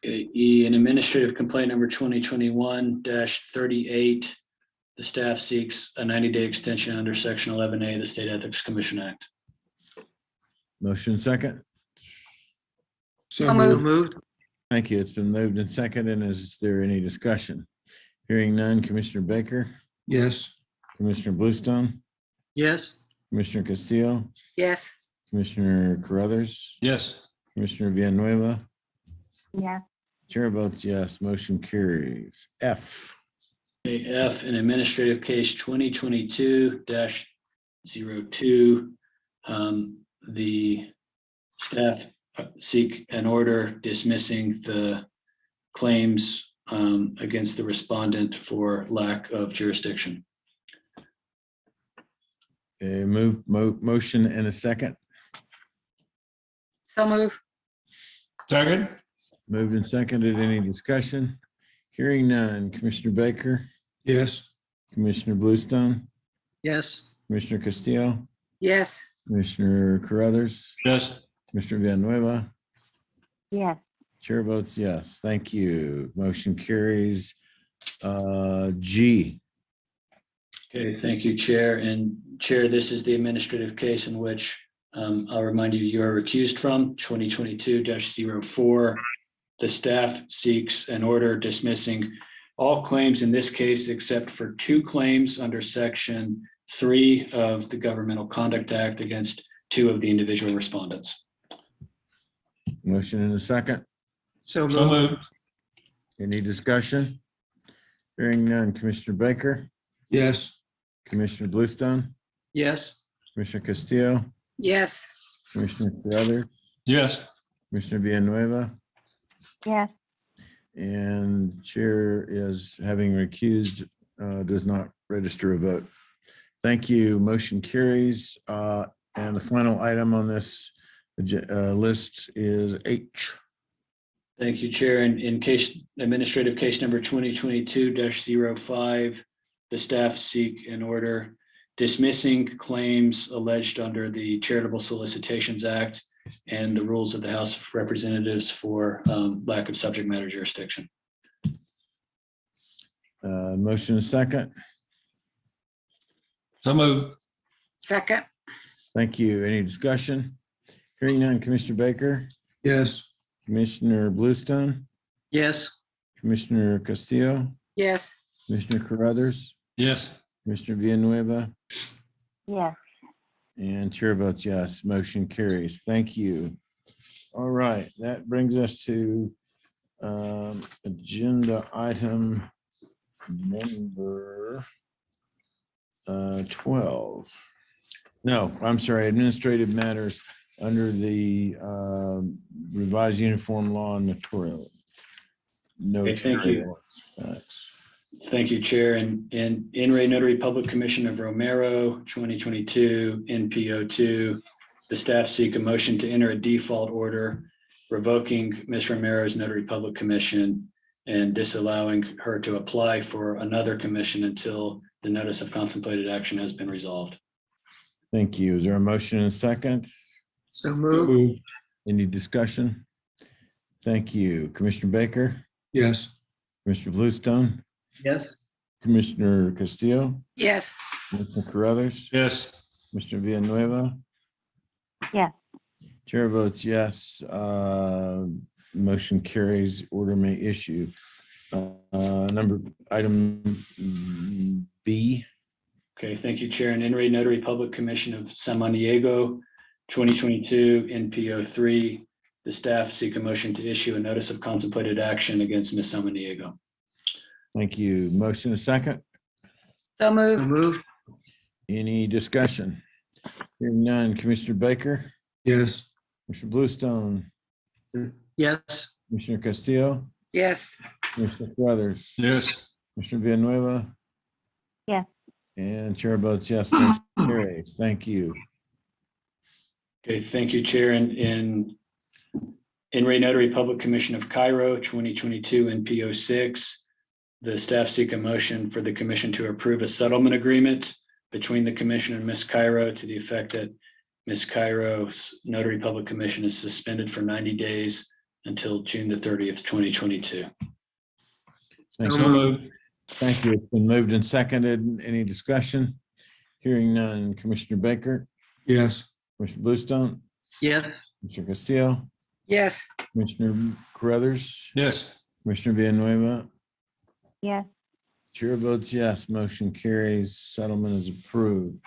Okay, E, in administrative complaint number 2021-38, the staff seeks a 90-day extension under section 11A of the State Ethics Commission Act. motion second. So So moved. moved. Thank you. It's been moved and seconded. Is there any discussion? Hearing none, Commissioner Baker, Yes. Commissioner Bluestone, Yes. Commissioner Castillo, Yes. Commissioner Carruthers, Yes. Commissioner Villanueva, yes, chair votes yes, motion carries. F, Okay, F, in administrative case 2022-02, the staff seek an order dismissing the claims against the respondent for lack of jurisdiction. a motion and a second, So move. Second? moved and seconded. Any discussion? Hearing none, Commissioner Baker, Yes. Commissioner Bluestone, Yes. Commissioner Castillo, Yes. Commissioner Carruthers, Yes. Commissioner Villanueva, yes, chair votes yes. Thank you. Motion carries. G, Okay, thank you, Chair. And Chair, this is the administrative case in which I'll remind you, you are recused from 2022-04. The staff seeks an order dismissing all claims in this case except for two claims under Section 3 of the Governmental Conduct Act against two of the individual respondents. motion and a second. So So moved. moved. Any discussion? Hearing none, Commissioner Baker, Yes. Commissioner Bluestone, Yes. Commissioner Castillo, Yes. Commissioner Carruthers, Yes. Commissioner Villanueva, yes, and chair is having recused, does not register a vote. Thank you. Motion carries. And the final item on this list is H. Thank you, Chair. In case, administrative case number 2022-05, the staff seek an order dismissing claims alleged under the Charitable Solicitations Act and the rules of the House of Representatives for lack of subject matter jurisdiction. Motion is second. So moved. Second. Thank you. Any discussion? Hearing none, Commissioner Baker, Yes. Commissioner Bluestone, Yes. Commissioner Castillo, Yes. Commissioner Carruthers, Yes. Commissioner Villanueva, yes. and chair votes yes. Motion carries. Thank you. All right, that brings us to agenda item number 12. No, I'm sorry, administrative matters under the revised uniform law and notarial. Okay, thank you. Notarial. Thanks. Thank you, Chair. And in Re Notary Public Commission of Romero, 2022, NPO2, the staff seek a motion to enter a default order revoking Ms. Romero's Notary Public Commission and disallowing her to apply for another commission until the notice of contemplated action has been resolved. Thank you. Is there a motion and a second? So moved. Any discussion? Thank you. Commissioner Baker, Yes. Commissioner Bluestone, Yes. Commissioner Castillo, Yes. Commissioner Carruthers, Yes. Commissioner Villanueva. Yes. Chair votes yes. Motion carries. Order may issue. Item B. Okay, thank you, Chair. And in Re Notary Public Commission of San Diego, 2022, NPO3, the staff seek a motion to issue a notice of contemplated action against Ms. San Diego. Thank you. Motion a second. So So move. moved. Any discussion? Hearing none. Commissioner Baker, Yes. Commissioner Bluestone, Yes. Commissioner Castillo, Yes. Commissioner Carruthers, Yes. Commissioner Villanueva. Yes. And chair votes yes. Motion carries. Thank you. Okay, thank you, Chair. And in Re Notary Public Commission of Cairo, 2022, NPO6, the staff seek a motion for the commission to approve a settlement agreement between the commission and Ms. Cairo to the effect that Ms. Cairo's notary public commission is suspended for 90 days until June the 30th, 2022. Thanks. So moved. Thank you. It's been moved and seconded. Any discussion? Hearing none. Commissioner Baker, Yes. Commissioner Bluestone, Yes, Commissioner Castillo, Yes, Commissioner Carruthers, Yes. Commissioner Villanueva. yes, Chair votes yes, motion carries, settlement is approved.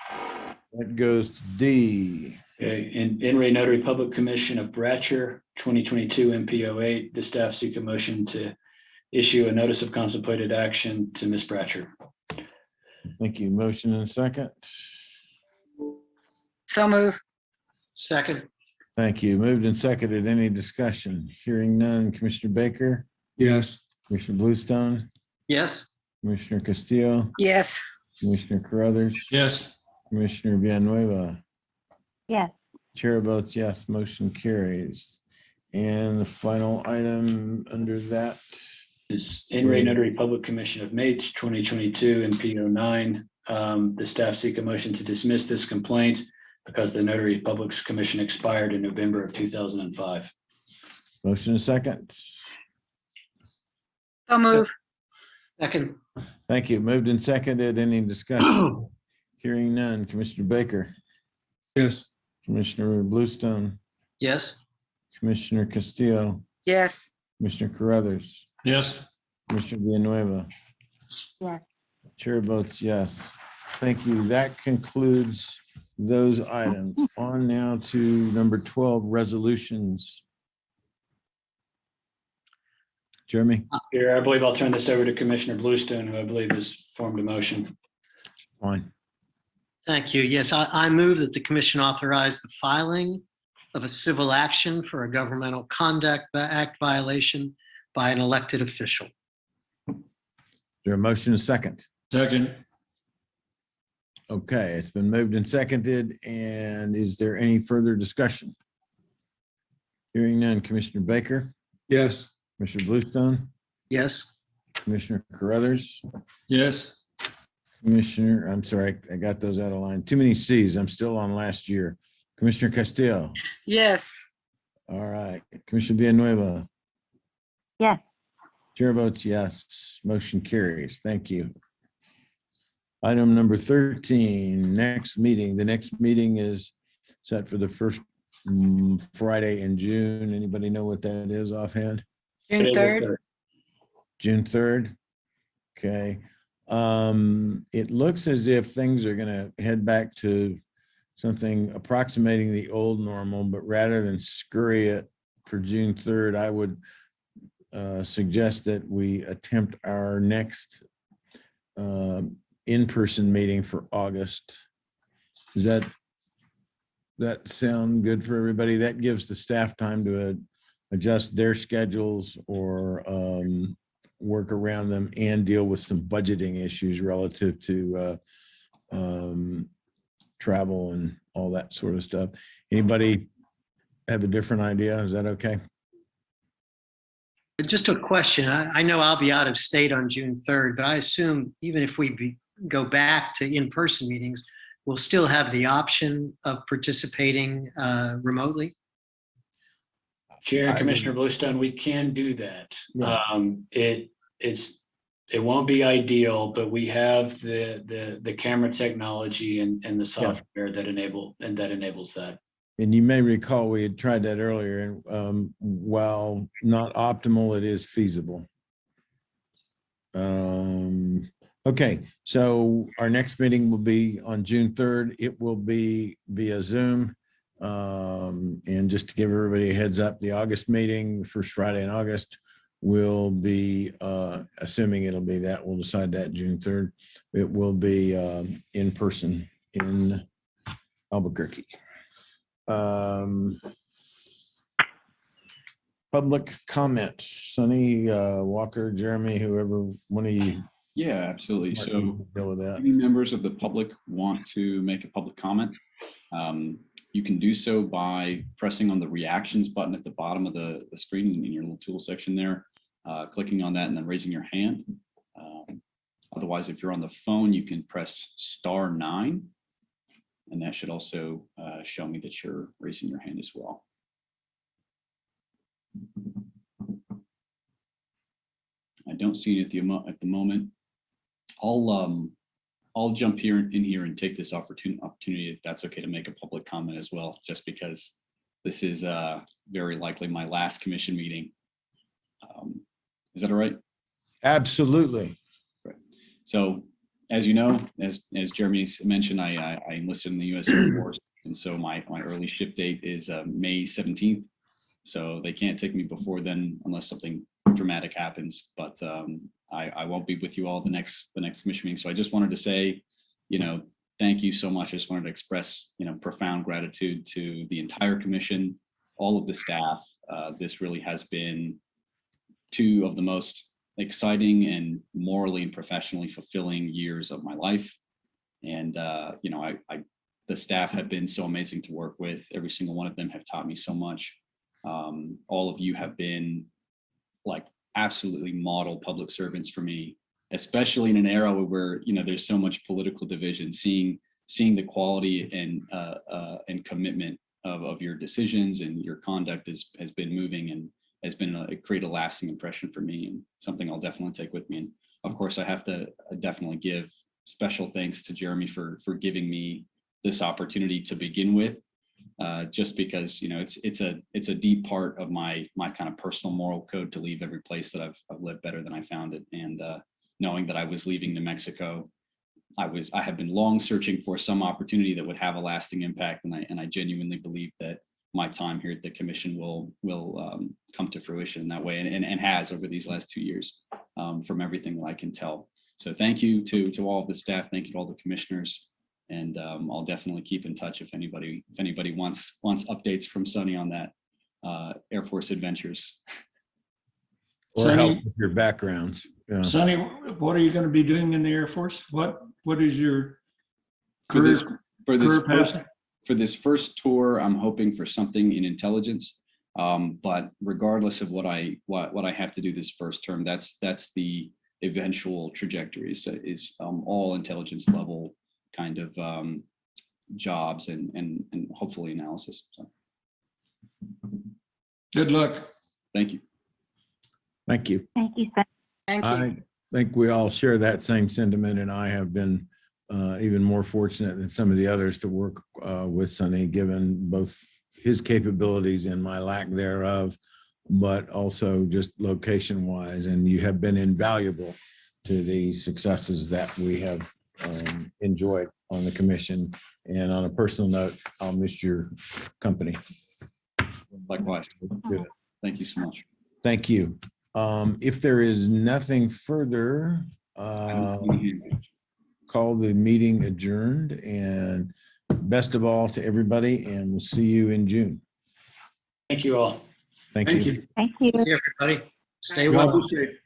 That goes to D. Okay, in Ray Notary Public Commission of Bratcher, 2022 MPO8, the staff seek a motion to issue a notice of contemplated action to Ms. Bratcher. Thank you. Motion and second. so move. second, Thank you. Moved and seconded. Any discussion? Hearing none. Commissioner Baker, Yes. Commissioner Bluestone, yes, Commissioner Castillo, Yes, Commissioner Carruthers, Yes. Commissioner Villanueva. yes. Chair votes yes, motion carries. And the final item under that, Is in Ray Notary Public Commission of Mates, 2022 MPO9. The staff seek a motion to dismiss this complaint because the Notary Public's Commission expired in November of 2005. motion and second. so move. second, Thank you. Moved and seconded. Any discussion? Hearing none. Commissioner Baker, Yes. Commissioner Bluestone, yes, Commissioner Castillo, Yes, Commissioner Carruthers, Yes. Commissioner Villanueva. Yes. Chair votes yes. Thank you. That concludes those items. On now to number 12, resolutions. Jeremy, Here, I believe I'll turn this over to Commissioner Bluestone, who I believe has formed a motion. fine. thank you. Yes, I move that the commission authorize the filing of a civil action for a governmental conduct act violation by an elected official. Is there a motion and second? Second. Okay, it's been moved and seconded. And is there any further discussion? Hearing none. Commissioner Baker, Yes. Commissioner Bluestone, Yes, Commissioner Carruthers, Yes. Commissioner, I'm sorry, I got those out of line. Too many Cs. I'm still on last year. Commissioner Castillo. yes, All right. Commissioner Villanueva. Yes. Chair votes yes. Motion carries. Thank you. Item number 13, next meeting. The next meeting is set for the first Friday in June. Anybody know what that is offhand? June 3rd. June 3rd? Okay. It looks as if things are gonna head back to something approximating the old normal, but rather than scurry it for June 3rd, I would suggest that we attempt our next in-person meeting for August. Does that sound good for everybody? That gives the staff time to adjust their schedules or work around them and deal with some budgeting issues relative to travel and all that sort of stuff. Anybody have a different idea? Is that okay? just a question. I know I'll be out of state on June 3rd, but I assume even if we go back to in-person meetings, we'll still have the option of participating remotely? Chair and Commissioner Bluestone, we can do that. Yeah. It won't be ideal, but we have the camera technology and the software that enables that. And you may recall, we had tried that earlier, and while not optimal, it is feasible. Okay, so our next meeting will be on June 3rd. It will be via Zoom. And just to give everybody a heads up, the August meeting, the first Friday in August, will be, assuming it'll be that, we'll decide that June 3rd. It will be in person in Albuquerque. Public comment, Sonny, Walker, Jeremy, whoever, one of you. Yeah, absolutely. So Deal with that. any members of the public want to make a public comment, you can do so by pressing on the reactions button at the bottom of the screen in your little tool section there, clicking on that and then raising your hand. Otherwise, if you're on the phone, you can press *9 And that should also show me that you're raising your hand as well. I don't see it at the moment. I'll jump in here and take this opportunity, if that's okay, to make a public comment as well, just because this is very likely my last commission meeting. Is that all right? Absolutely. Right. So, as you know, as Jeremy mentioned, I enlisted in the U.S. Air Force, and so my early ship date is May 17th. So they can't take me before then unless something dramatic happens. But I won't be with you all the next commission meeting. So I just wanted to say, thank you so much. I just wanted to express, profound gratitude to the entire commission, all of the staff. This really has been two of the most exciting and morally and professionally fulfilling years of my life. And, the staff have been so amazing to work with. Every single one of them have taught me so much. All of you have been like absolutely model public servants for me, especially in an era where, there's so much political division. Seeing the quality and commitment of your decisions and your conduct has been moving and has been create a lasting impression for me, and something I'll definitely take with me. And of course, I have to definitely give special thanks to Jeremy for giving me this opportunity to begin with, just because it's a deep part of my kind of personal moral code to leave every place that I've lived better than I found it. And knowing that I was leaving New Mexico, I have been long searching for some opportunity that would have a lasting impact, and I genuinely believe that my time here at the commission will come to fruition in that way, and has over these last 2 years, from everything that I can tell. So thank you to all of the staff. Thank you to all the commissioners, and I'll definitely keep in touch if anybody wants updates from Sonny on that Air Force adventures. Or Sonny- help with your backgrounds. Yeah. Sonny, what are you going to be doing in the Air Force? What is your For this career path? For this first tour, I'm hoping for something in intelligence. But regardless of what I have to do this first term, that's the eventual trajectory. So is all intelligence level kind of jobs and hopefully analysis. So Good luck. thank you. Thank you. Thank you, Sonny. Thank you. I think we all share that same sentiment, and I have been even more fortunate than some of the others to work with Sonny, given both his capabilities and my lack thereof, but also just location wise. And you have been invaluable to the successes that we have enjoyed on the commission. And on a personal note, I'll miss your company. Likewise. Good. Thank you so much. Thank you. If there is nothing further, I don't see any hand. call the meeting adjourned, and best of all to everybody, and we'll see you in June. Thank you all. Thank Thank you. you. Thank you. Hey, everybody. Stay Y'all well. be safe.